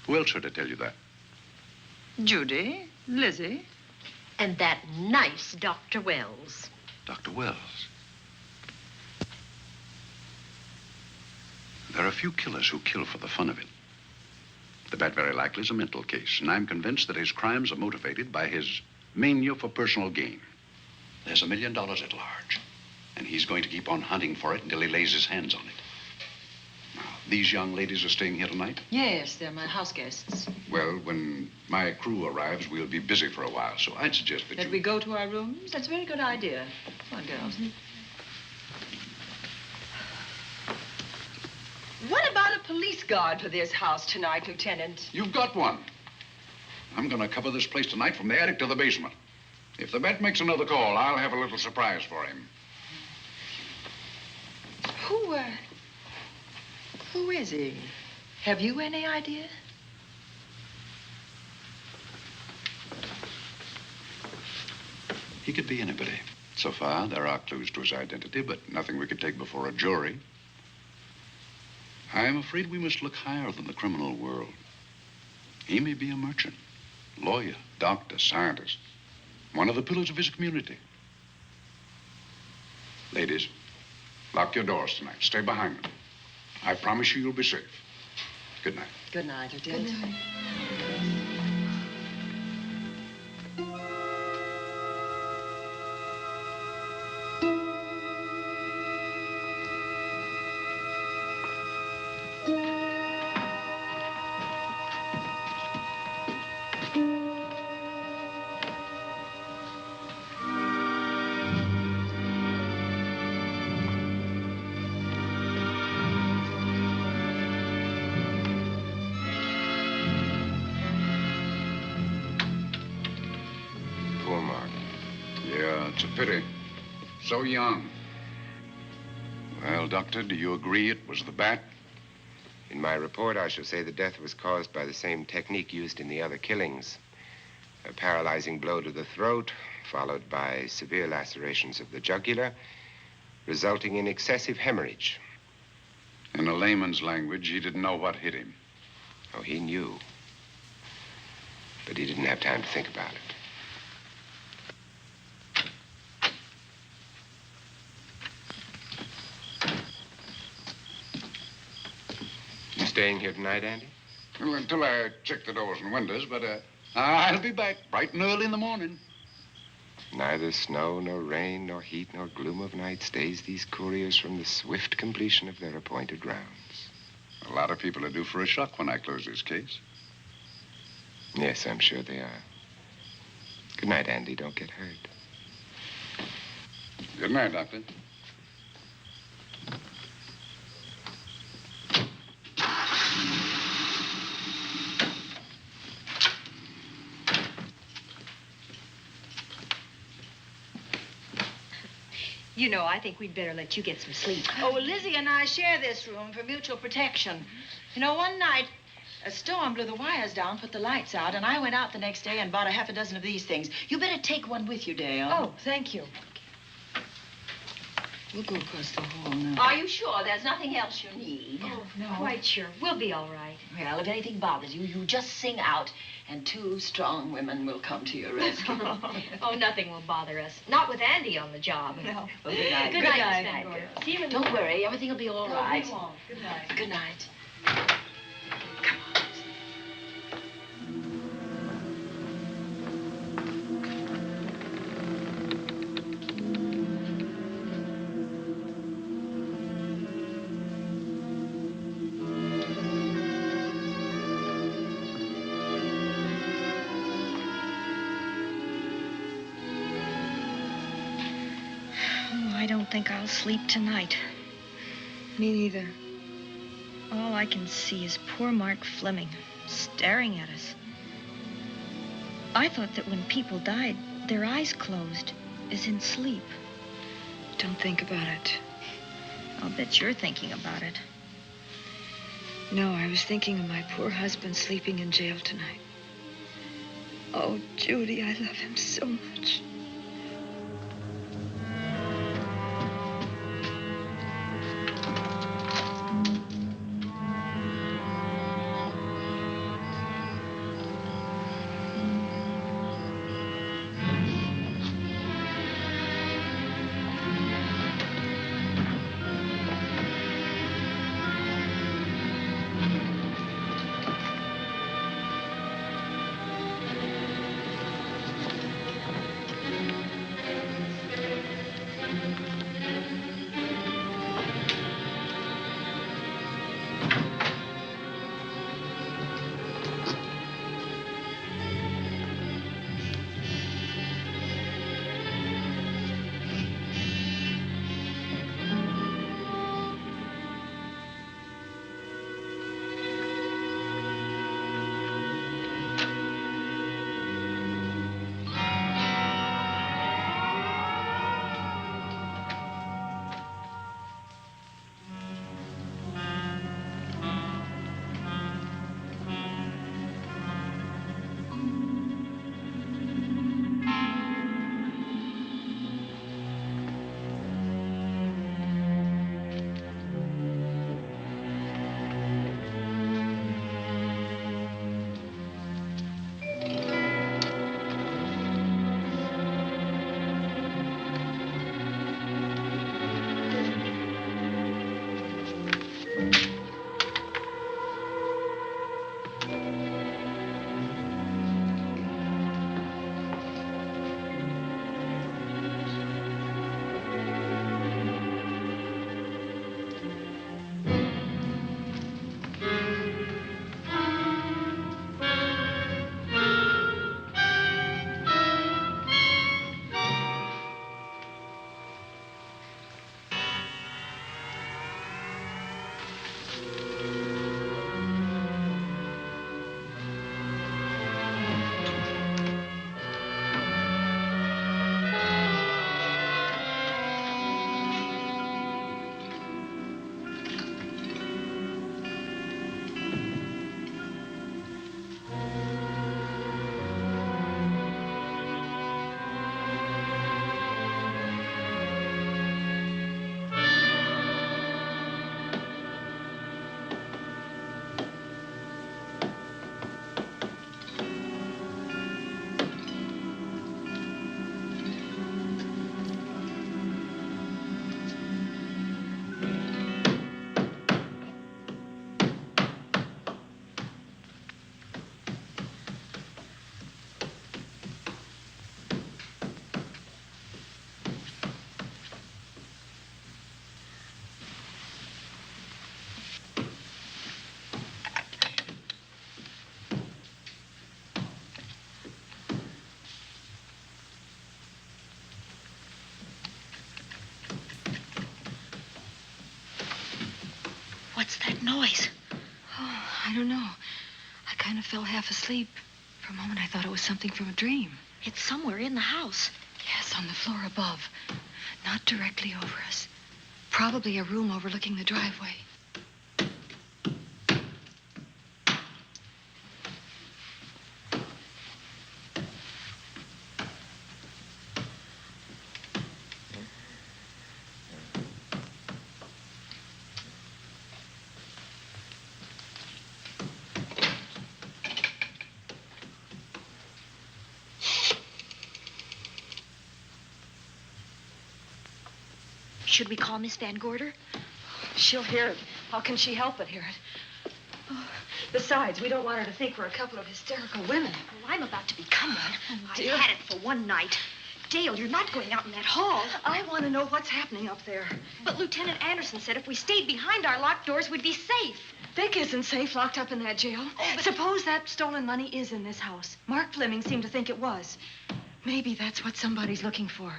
Who else should I tell you that? Judy, Lizzie. And that nice Dr. Wells. Dr. Wells. There are a few killers who kill for the fun of it. The bat very likely is a mental case, and I'm convinced that his crimes are motivated by his mania for personal gain. There's $1 million at large, and he's going to keep on hunting for it until he lays his hands on it. Now, these young ladies are staying here tonight? Yes, they're my house guests. Well, when my crew arrives, we'll be busy for a while, so I'd suggest that we go to our rooms? That's a very good idea. Come on, girls. police guard for this house tonight, Lieutenant. You've got one. I'm going to cover this place tonight from the attic to the basement. If the vet makes another call, I'll have a little surprise for him. Who is he? Have you any idea? He could be anybody. So far, there are clues to his identity, but nothing we could take before a jury. I'm afraid we must look higher than the criminal world. He may be a merchant, lawyer, doctor, scientist, one of the pillars of his community. Ladies, lock your doors tonight. Stay behind them. I promise you you'll be safe. Good night. Good night, Lieutenant. Good night. It's a pity. So young. Well, Doctor, do you agree it was the bat? In my report, I shall say the death was caused by the same technique used in the other killings. A paralyzing blow to the throat, followed by severe lacerations of the jugular, resulting in excessive hemorrhage. In a layman's language, he didn't know what hit him. Oh, he knew. But he didn't have time to think about it. Staying here tonight, Andy? Well, until I check the doors and windows, but I'll be back bright and early in the morning. Neither snow, nor rain, nor heat, nor gloom of night stays these couriers from the swift completion of their appointed rounds. A lot of people are due for a shock when I close this case. Yes, I'm sure they are. Good night, Andy. Don't get hurt. Good night, Doctor. You know, I think we'd better let you get some sleep. Oh, well, Lizzie and I share this room for mutual protection. You know, one night, a storm blew the wires down, put the lights out, and I went out the next day and bought a half a dozen of these things. You better take one with you, Dale. Oh, thank you. We'll go across the hall now. Are you sure there's nothing else you need? Oh, no. Quite sure. We'll be all right. Well, if anything bothers you, you just sing out, and 2 strong women will come to your rescue. Oh, nothing will bother us. Not with Andy on the job. No. Well, good night. Good night, Miss Van Gorder. See you in the Don't morning. worry, everything will be all right. We won't. Good night. Good night. I don't think I'll sleep tonight. Me neither. All I can see is poor Mark Fleming staring at us. I thought that when people died, their eyes closed, as in sleep. Don't think about it. I'll bet you're thinking about it. No, I was thinking of my poor husband sleeping in jail tonight. Oh, Judy, I love him so much. that noise? Oh, I don't know. I kind of fell half asleep. For a moment, I thought it was something from a dream. It's somewhere in the house. Yes, on the floor above. Not directly over us. Probably a room overlooking the driveway. Should we call Miss Van Gorder? She'll hear it. How can she help but hear it? Oh, besides, we don't want her to think we're a couple of hysterical women. Oh, I'm about to become one. I've dear. had it for one night. Dale, you're not going out in that hall. I want to know what's happening up there. But Lieutenant Anderson said if we stayed behind our locked doors, we'd be safe. Dick isn't safe locked up in that jail. Suppose that stolen money is in this house. Mark Fleming seemed to think it was. Maybe that's what somebody's looking for.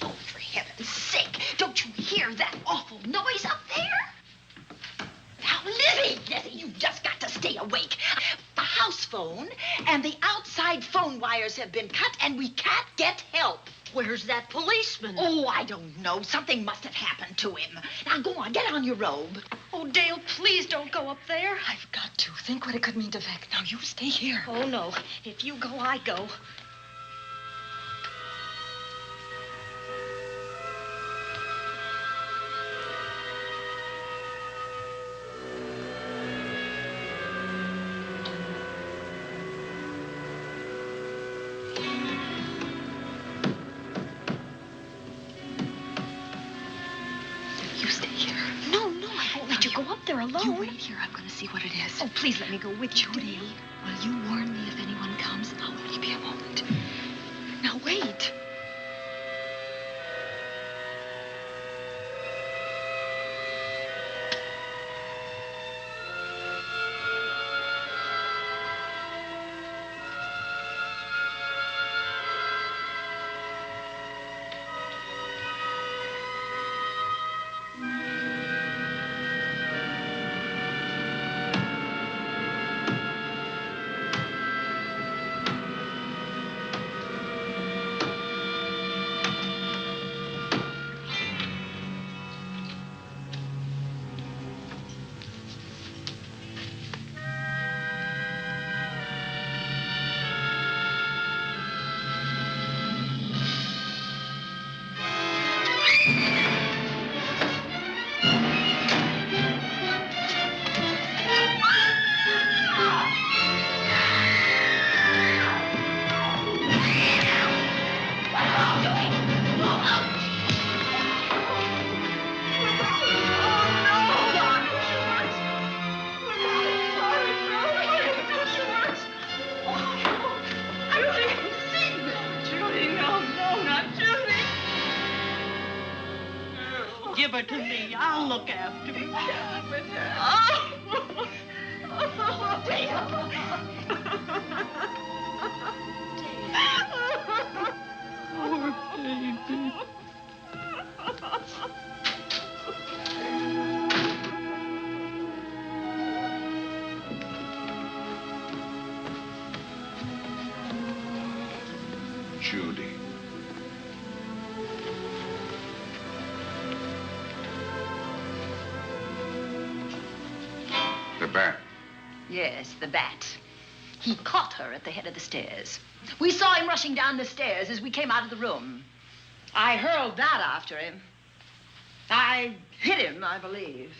Oh, for heaven's sake, don't you hear that awful noise up there? Now, Lizzie, you've just got to stay awake. The house phone and the outside phone wires have been cut, and we can't get help. Where's that policeman? Oh, I don't know. Something must have happened to him. Now, go on, get on your robe. Oh, Dale, please don't go up there. I've got to. Think what it could mean to Vic. Now, you stay here. Oh, no. If you go, I go. Alone. You wait here. I'm going to see what it is. Oh, please let me go with you, Judy. Will you warn me if anyone comes? I'll only be a moment. Now, wait. Give her to me. I'll look after her. Oh, poor baby. Judy. The bat. Yes, the bat. He caught her at the head of the stairs. We saw him rushing down the stairs as we came out of the room. I hurled that after him. I hit him, I believe.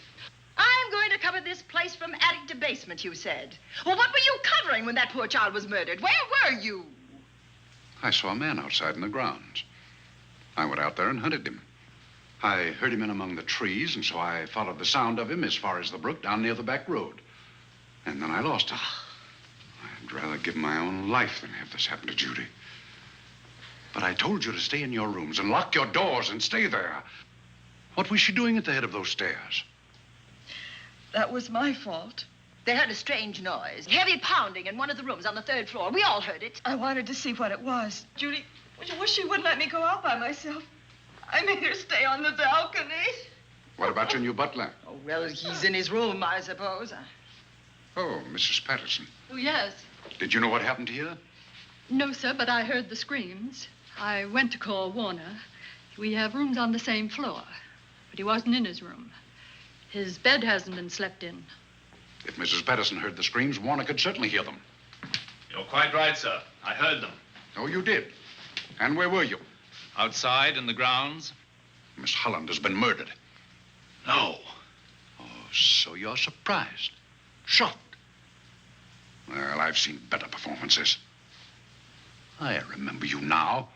I'm going to cover this place from attic to basement, you said. Well, what were you covering when that poor child was murdered? Where were you? I saw a man outside in the grounds. I went out there and hunted him. I heard him in among the trees, and so I followed the sound of him as far as the brook down near the back road. And then I lost him. I'd rather give my own life than have this happen to Judy. But I told you to stay in your rooms and lock your doors and stay there. What was she doing at the head of those stairs? That was my fault. They heard a strange noise. Heavy pounding in one of the rooms on the 3rd floor. We all heard it. I wanted to see what it was. Judy, I wish she wouldn't let me go out by myself. I made her stay on the balcony. What about your new butler? Oh, well, he's in his room, I suppose. Oh, Mrs. Patterson. Oh, yes. Did you know what happened here? No, sir, but I heard the screams. I went to call Warner. We have rooms on the same floor, but he wasn't in his room. His bed hasn't been slept in. If Mrs. Patterson heard the screams, Warner could certainly hear them. You're quite right, sir. I heard them. Oh, you did? And where were you? Outside in the grounds. Miss Holland has been murdered. No. Oh, so you're surprised. Shocked. Well, I've seen better performances. I remember you now.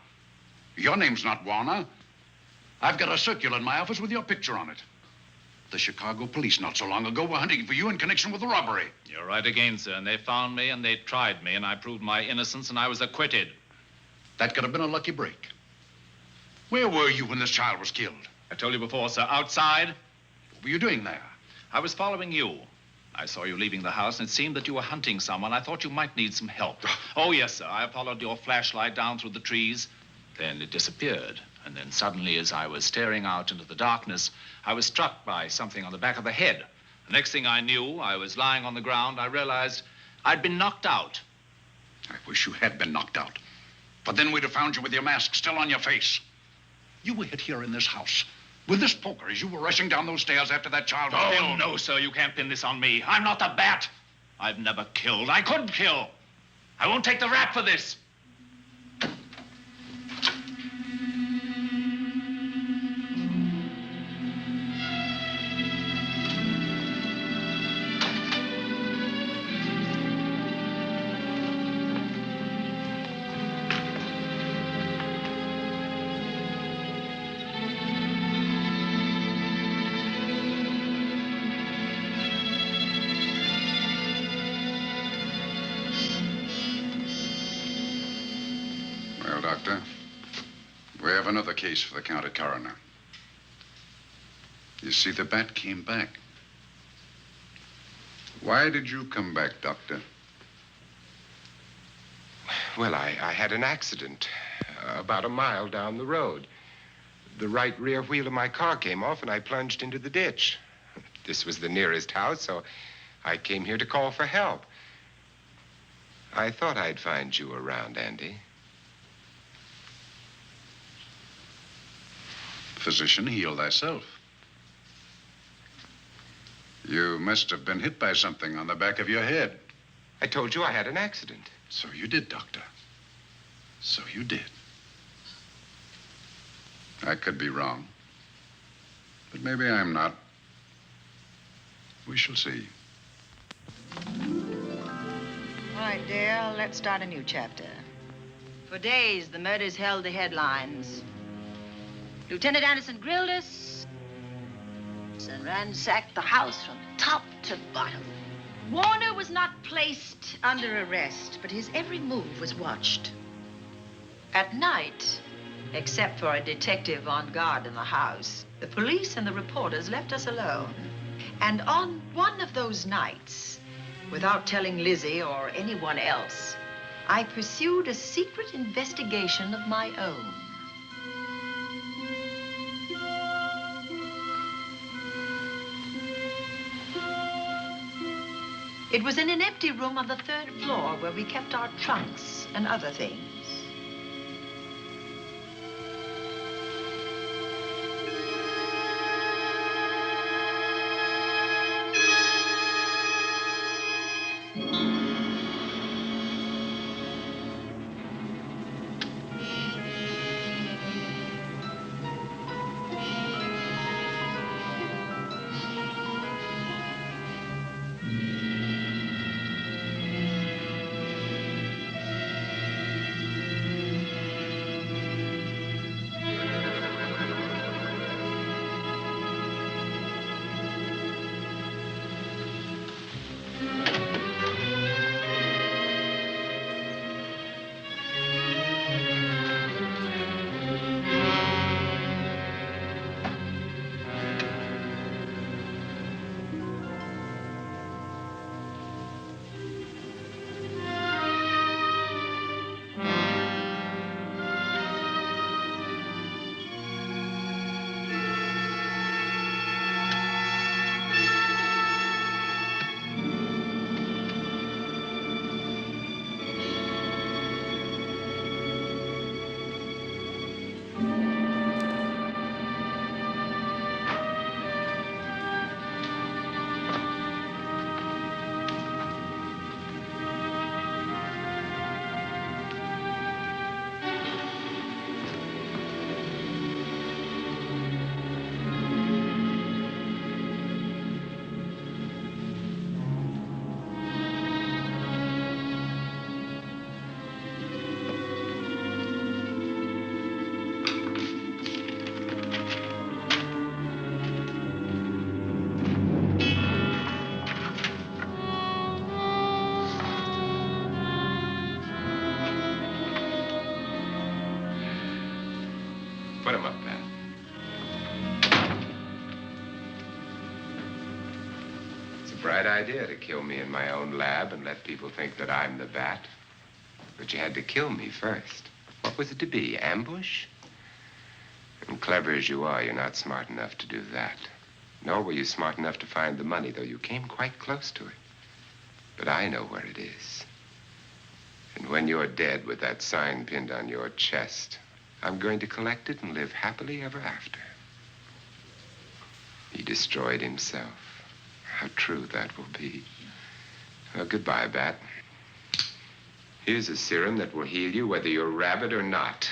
Your name's not Warner. I've got a circular in my office with your picture on it. The Chicago police not so long ago were hunting for you in connection with the robbery. You're right again, sir. And they found me and they tried me, and I proved my innocence and I was acquitted. That could have been a lucky break. Where were you when this child was killed? I told you before, sir. Outside. What were you doing there? I was following you. I saw you leaving the house, and it seemed that you were hunting someone. I thought you might need some help. Oh, yes, sir. I followed your flashlight down through the trees. Then it disappeared. And then suddenly, as I was staring out into the darkness, I was struck by something on the back of the head. The next thing I knew, I was lying on the ground. I realized I'd been knocked out. I wish you had been knocked out. But then we'd have found you with your mask still on your face. You were hit here in this house with this poker as you were rushing down those stairs after that child was killed. Oh, no, sir. You can't pin this on me. I'm not the bat. I've never killed. I couldn't kill. I won't take the rap for this. Doctor. We have another case for the county coroner. You see, the bat came back. Why did you come back, Doctor? Well, I had an accident about a mile down the road. The right rear wheel of my car came off, and I plunged into the ditch. This was the nearest house, so I came here to call for help. I thought I'd find you around, Andy. Physician, heal thyself. You must have been hit by something on the back of your head. I told you I had an accident. So you did, Doctor. So you did. I could be wrong. But maybe I'm not. We shall see. All right, Dale, let's start a new chapter. For days, the murders held the headlines. Lieutenant Anderson grilled us and ransacked the house from top to bottom. Warner was not placed under arrest, but his every move was watched. At night, except for a detective on guard in the house, the police and the reporters left us alone. And on one of those nights, without telling Lizzie or anyone else, I pursued a secret investigation of my own. It was in an empty room on the 3rd floor where we kept our trunks and other things. idea to kill me in my own lab and let people think that I'm the bat. But you had to kill me first. What was it to be, ambush? And clever as you are, you're not smart enough to do that. Nor were you smart enough to find the money, though you came quite close to it. But I know where it is. And when you're dead with that sign pinned on your chest, I'm going to collect it and live happily ever after. He destroyed himself. How true that will be. Well, goodbye, Bat. Here's a serum that will heal you whether you're rabid or not.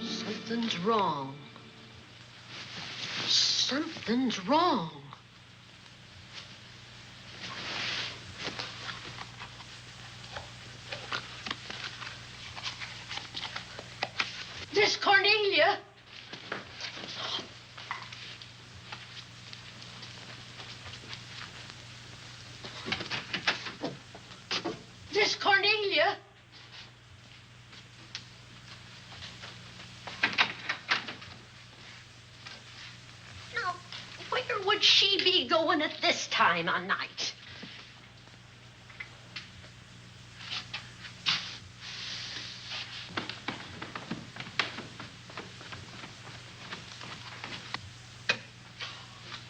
Something's wrong. Something's wrong. Miss Cornelia. Miss Cornelia. Now, where would she be going at this time of night?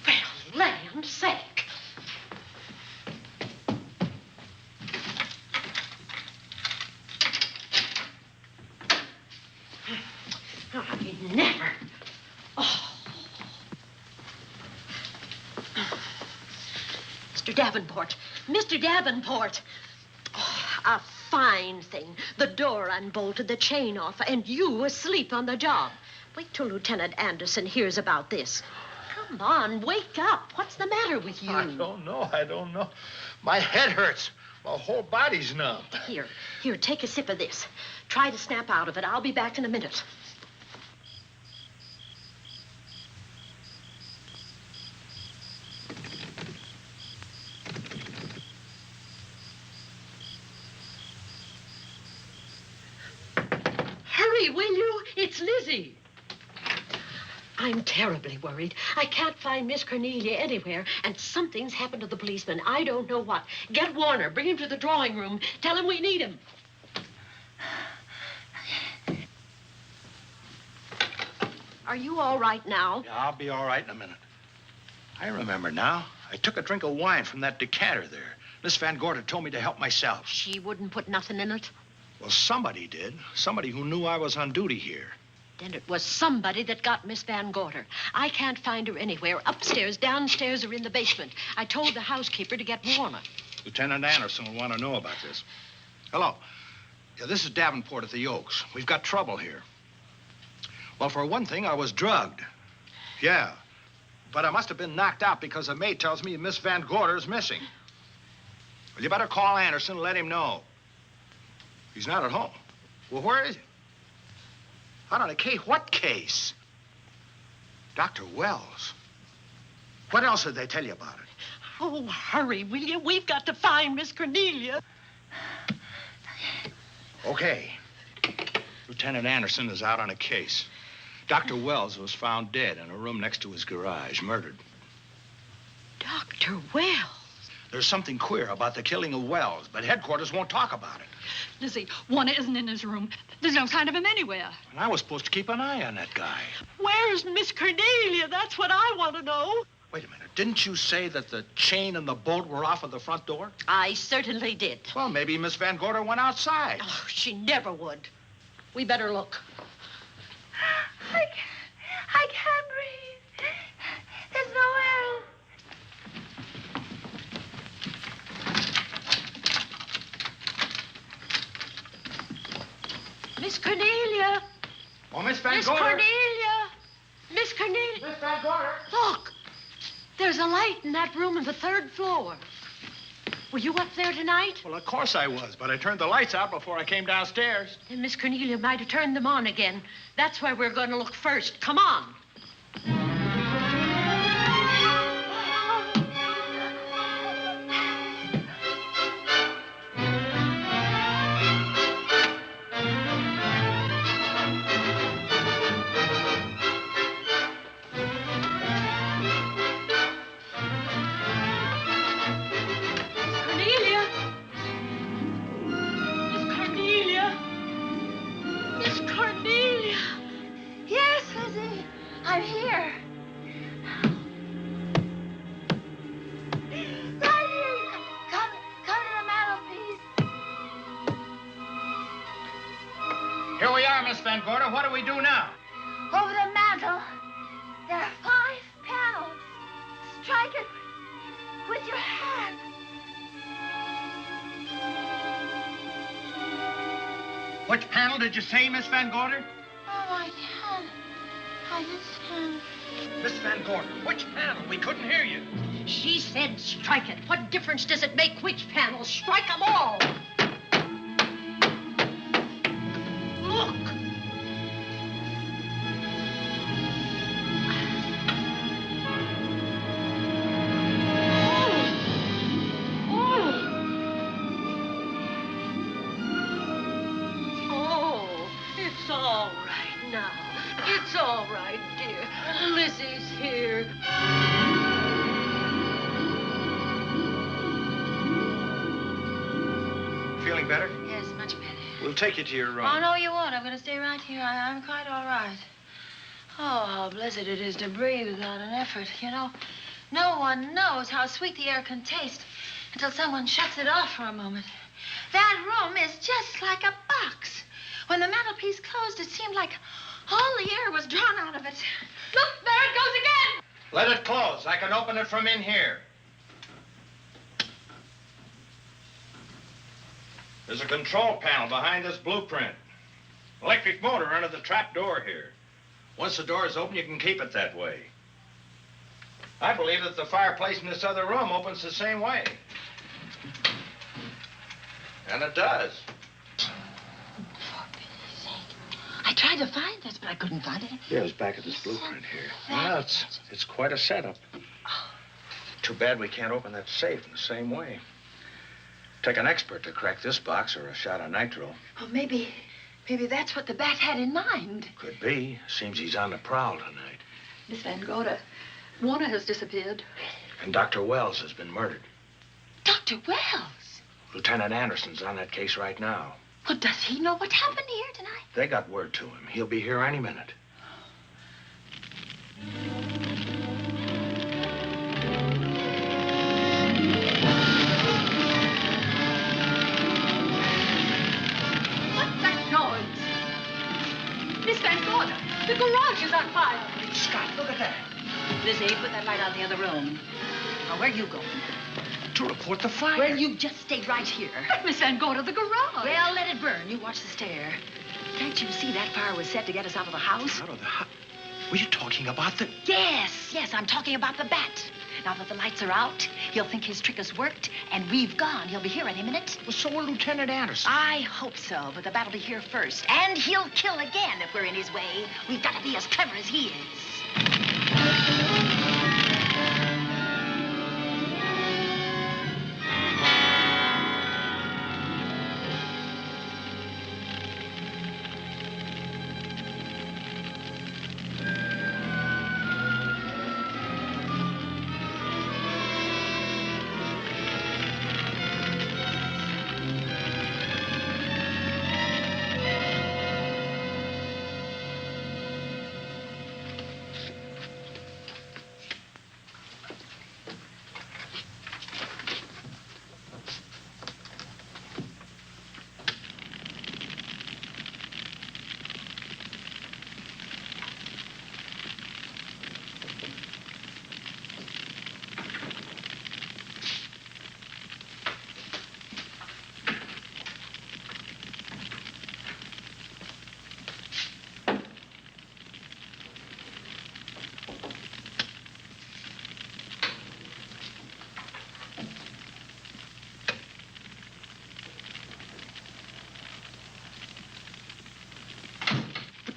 Well, land's sake. I never. Oh. Mr. Davenport. Mr. Davenport. Oh, a fine thing. The door unbolted, the chain off, and you asleep on the job. Wait till Lieutenant Anderson hears about this. Come on, wake up. What's the matter with you? I don't know. My head hurts. My whole body's numb. Here, take a sip of this. Try to snap out of it. I'll be back in a minute. Hurry, will you? It's Lizzie. I'm terribly worried. I can't find Miss Cornelia anywhere, and something's happened to the policeman. I don't know what. Get Warner. Bring him to the drawing room. Tell him we need him. Are you all right now? Yeah, I'll be all right in a minute. I remember now. I took a drink of wine from that decanter there. Miss Van Gorder told me to help myself. She wouldn't put nothing in it? Well, somebody did. Somebody who knew I was on duty here. Then it was somebody that got Miss Van Gorder. I can't find her anywhere. Upstairs, downstairs, or in the basement. I told the housekeeper to get Warner. Lieutenant Anderson will want to know about this. Hello. Yeah, this is Davenport at the Oaks. We've got trouble here. Well, for one thing, I was drugged. Yeah. But I must have been knocked out because the maid tells me Miss Van Gorder is missing. Well, you better call Anderson and let him know. He's not at home. Well, where is he? Out on a case? What case? Dr. Wells. What else did they tell you about it? Oh, hurry, will you? We've got to find Miss Cornelia. Okay. Lieutenant Anderson is out on a case. Dr. Wells was found dead in a room next to his garage, murdered. Dr. Wells? There's something queer about the killing of Wells, but headquarters won't talk about it. Lizzie, Warner isn't in his room. There's no sign of him anywhere. And I was supposed to keep an eye on that guy. Where's Miss Cornelia? That's what I want to know. Wait a minute. Didn't you say that the chain and the bolt were off of the front door? I certainly did. Well, maybe Miss Van Gorder went outside. Oh, she never would. We better look. I can't breathe. There's no air. Miss Cornelia. Oh, Miss Van Miss Gorder. Cornelia. Miss Cornelia. Miss Van Gorder. Look. There's a light in that room on the 3rd floor. Were you up there tonight? Well, of course I was, but I turned the lights out before I came downstairs. And Miss Cornelia might have turned them on again. That's why we're going to look first. Come on. I'm here. Right here. Come to the mantelpiece. Here we are, Miss Van Gorder. What do we do now? Over the mantel, there are 5 panels. Strike it with your hand. Which panel did you say, Miss Van Gorder? Oh, I can't. I just can't. Miss Van Gorder, which panel? We couldn't hear you. She said strike it. What difference does it make which panel? Strike them all. Look. It's all right now. It's all right, dear. Lizzie's here. Feeling better? Yes, much better. We'll take you to your room. Oh, no, you won't. I'm going to stay right here. I'm quite all right. Oh, how blessed it is to breathe without an effort. You know, no one knows how sweet the air can taste until someone shuts it off for a moment. That room is just like a box. When the mantelpiece closed, it seemed like all the air was drawn out of it. Look, there it goes again. Let it close. I can open it from in here. There's a control panel behind this blueprint. Electric motor under the trap door here. Once the door is open, you can keep it that way. I believe that the fireplace in this other room opens the same way. And it does. I tried to find this, but I couldn't find it. Yeah, it's back at this blueprint here. Well, it's quite a setup. Too bad we can't open that safe in the same way. Take an expert to crack this box or a shot of nitro. Oh, maybe that's what the bat had in mind. Could be. Seems he's on the prowl tonight. Miss Van Gorder, Warner has disappeared. And Dr. Wells has been murdered. Dr. Wells? Lieutenant Anderson's on that case right now. Well, does he know what happened here tonight? They got word to him. He'll be here any minute. What's that noise? Miss Van Gorder, the garage is on fire. Scott, look at that. Lizzie, put that light out in the other room. Now, where are you going? To report the fire. Well, you just stay right here. But Miss Van Gorder, the garage. Well, let it burn. You watch the stair. Can't you see that fire was set to get us out of the house? Out of the house? Were you talking about the... Yes, I'm talking about the bat. Now that the lights are out, he'll think his trick has worked, and we've gone. He'll be here any minute. Well, so will Lieutenant Anderson. I hope so, but the bat will be here first. And he'll kill again if we're in his way. We've got to be as clever as he is.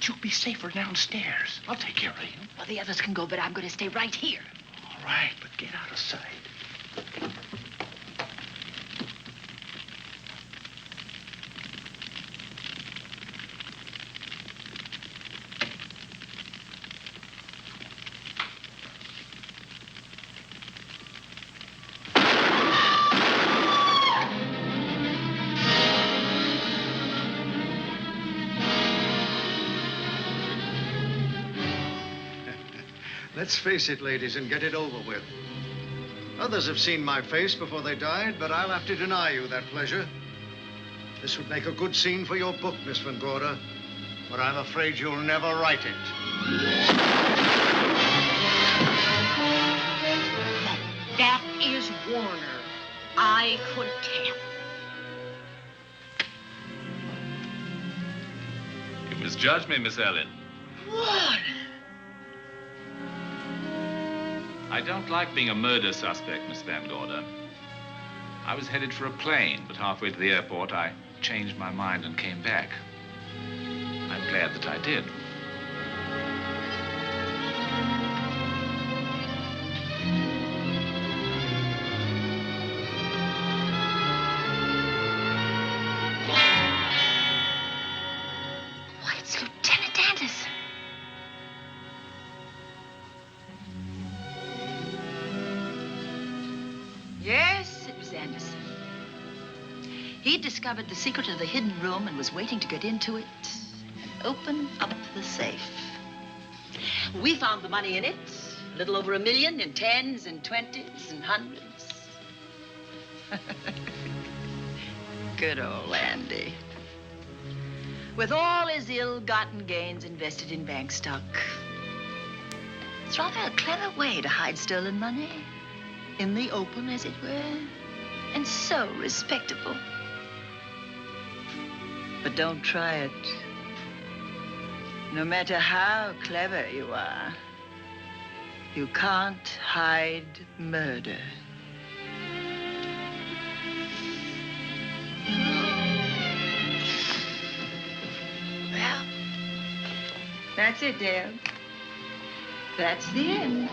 You'll be safer downstairs. I'll take care of you. Well, the others can go, but I'm going to stay right here. All right, but get out of sight. Let's face it, ladies, and get it over with. Others have seen my face before they died, but I'll have to deny you that pleasure. This would make a good scene for your book, Miss Van Gorder, but I'm afraid you'll never write it. That is Warner. I could tell. You misjudged me, Miss Ellen. Warner! I don't like being a murder suspect, Miss Van Gorder. I was headed for a plane, but halfway to the airport, I changed my mind and came back. I'm glad that I did. Why, it's Lieutenant Anderson. Yes, it was Anderson. He discovered the secret of the hidden room and was waiting to get into it and open up the safe. We found the money in it, a little over $1 million in tens and twenties and hundreds. Good old Andy. With all his ill-gotten gains invested in bank stock. It's rather a clever way to hide stolen money. In the open, as it were, and so respectable. But don't try it. No matter how clever you are, you can't hide murder. Well, that's it, Dale. That's the end.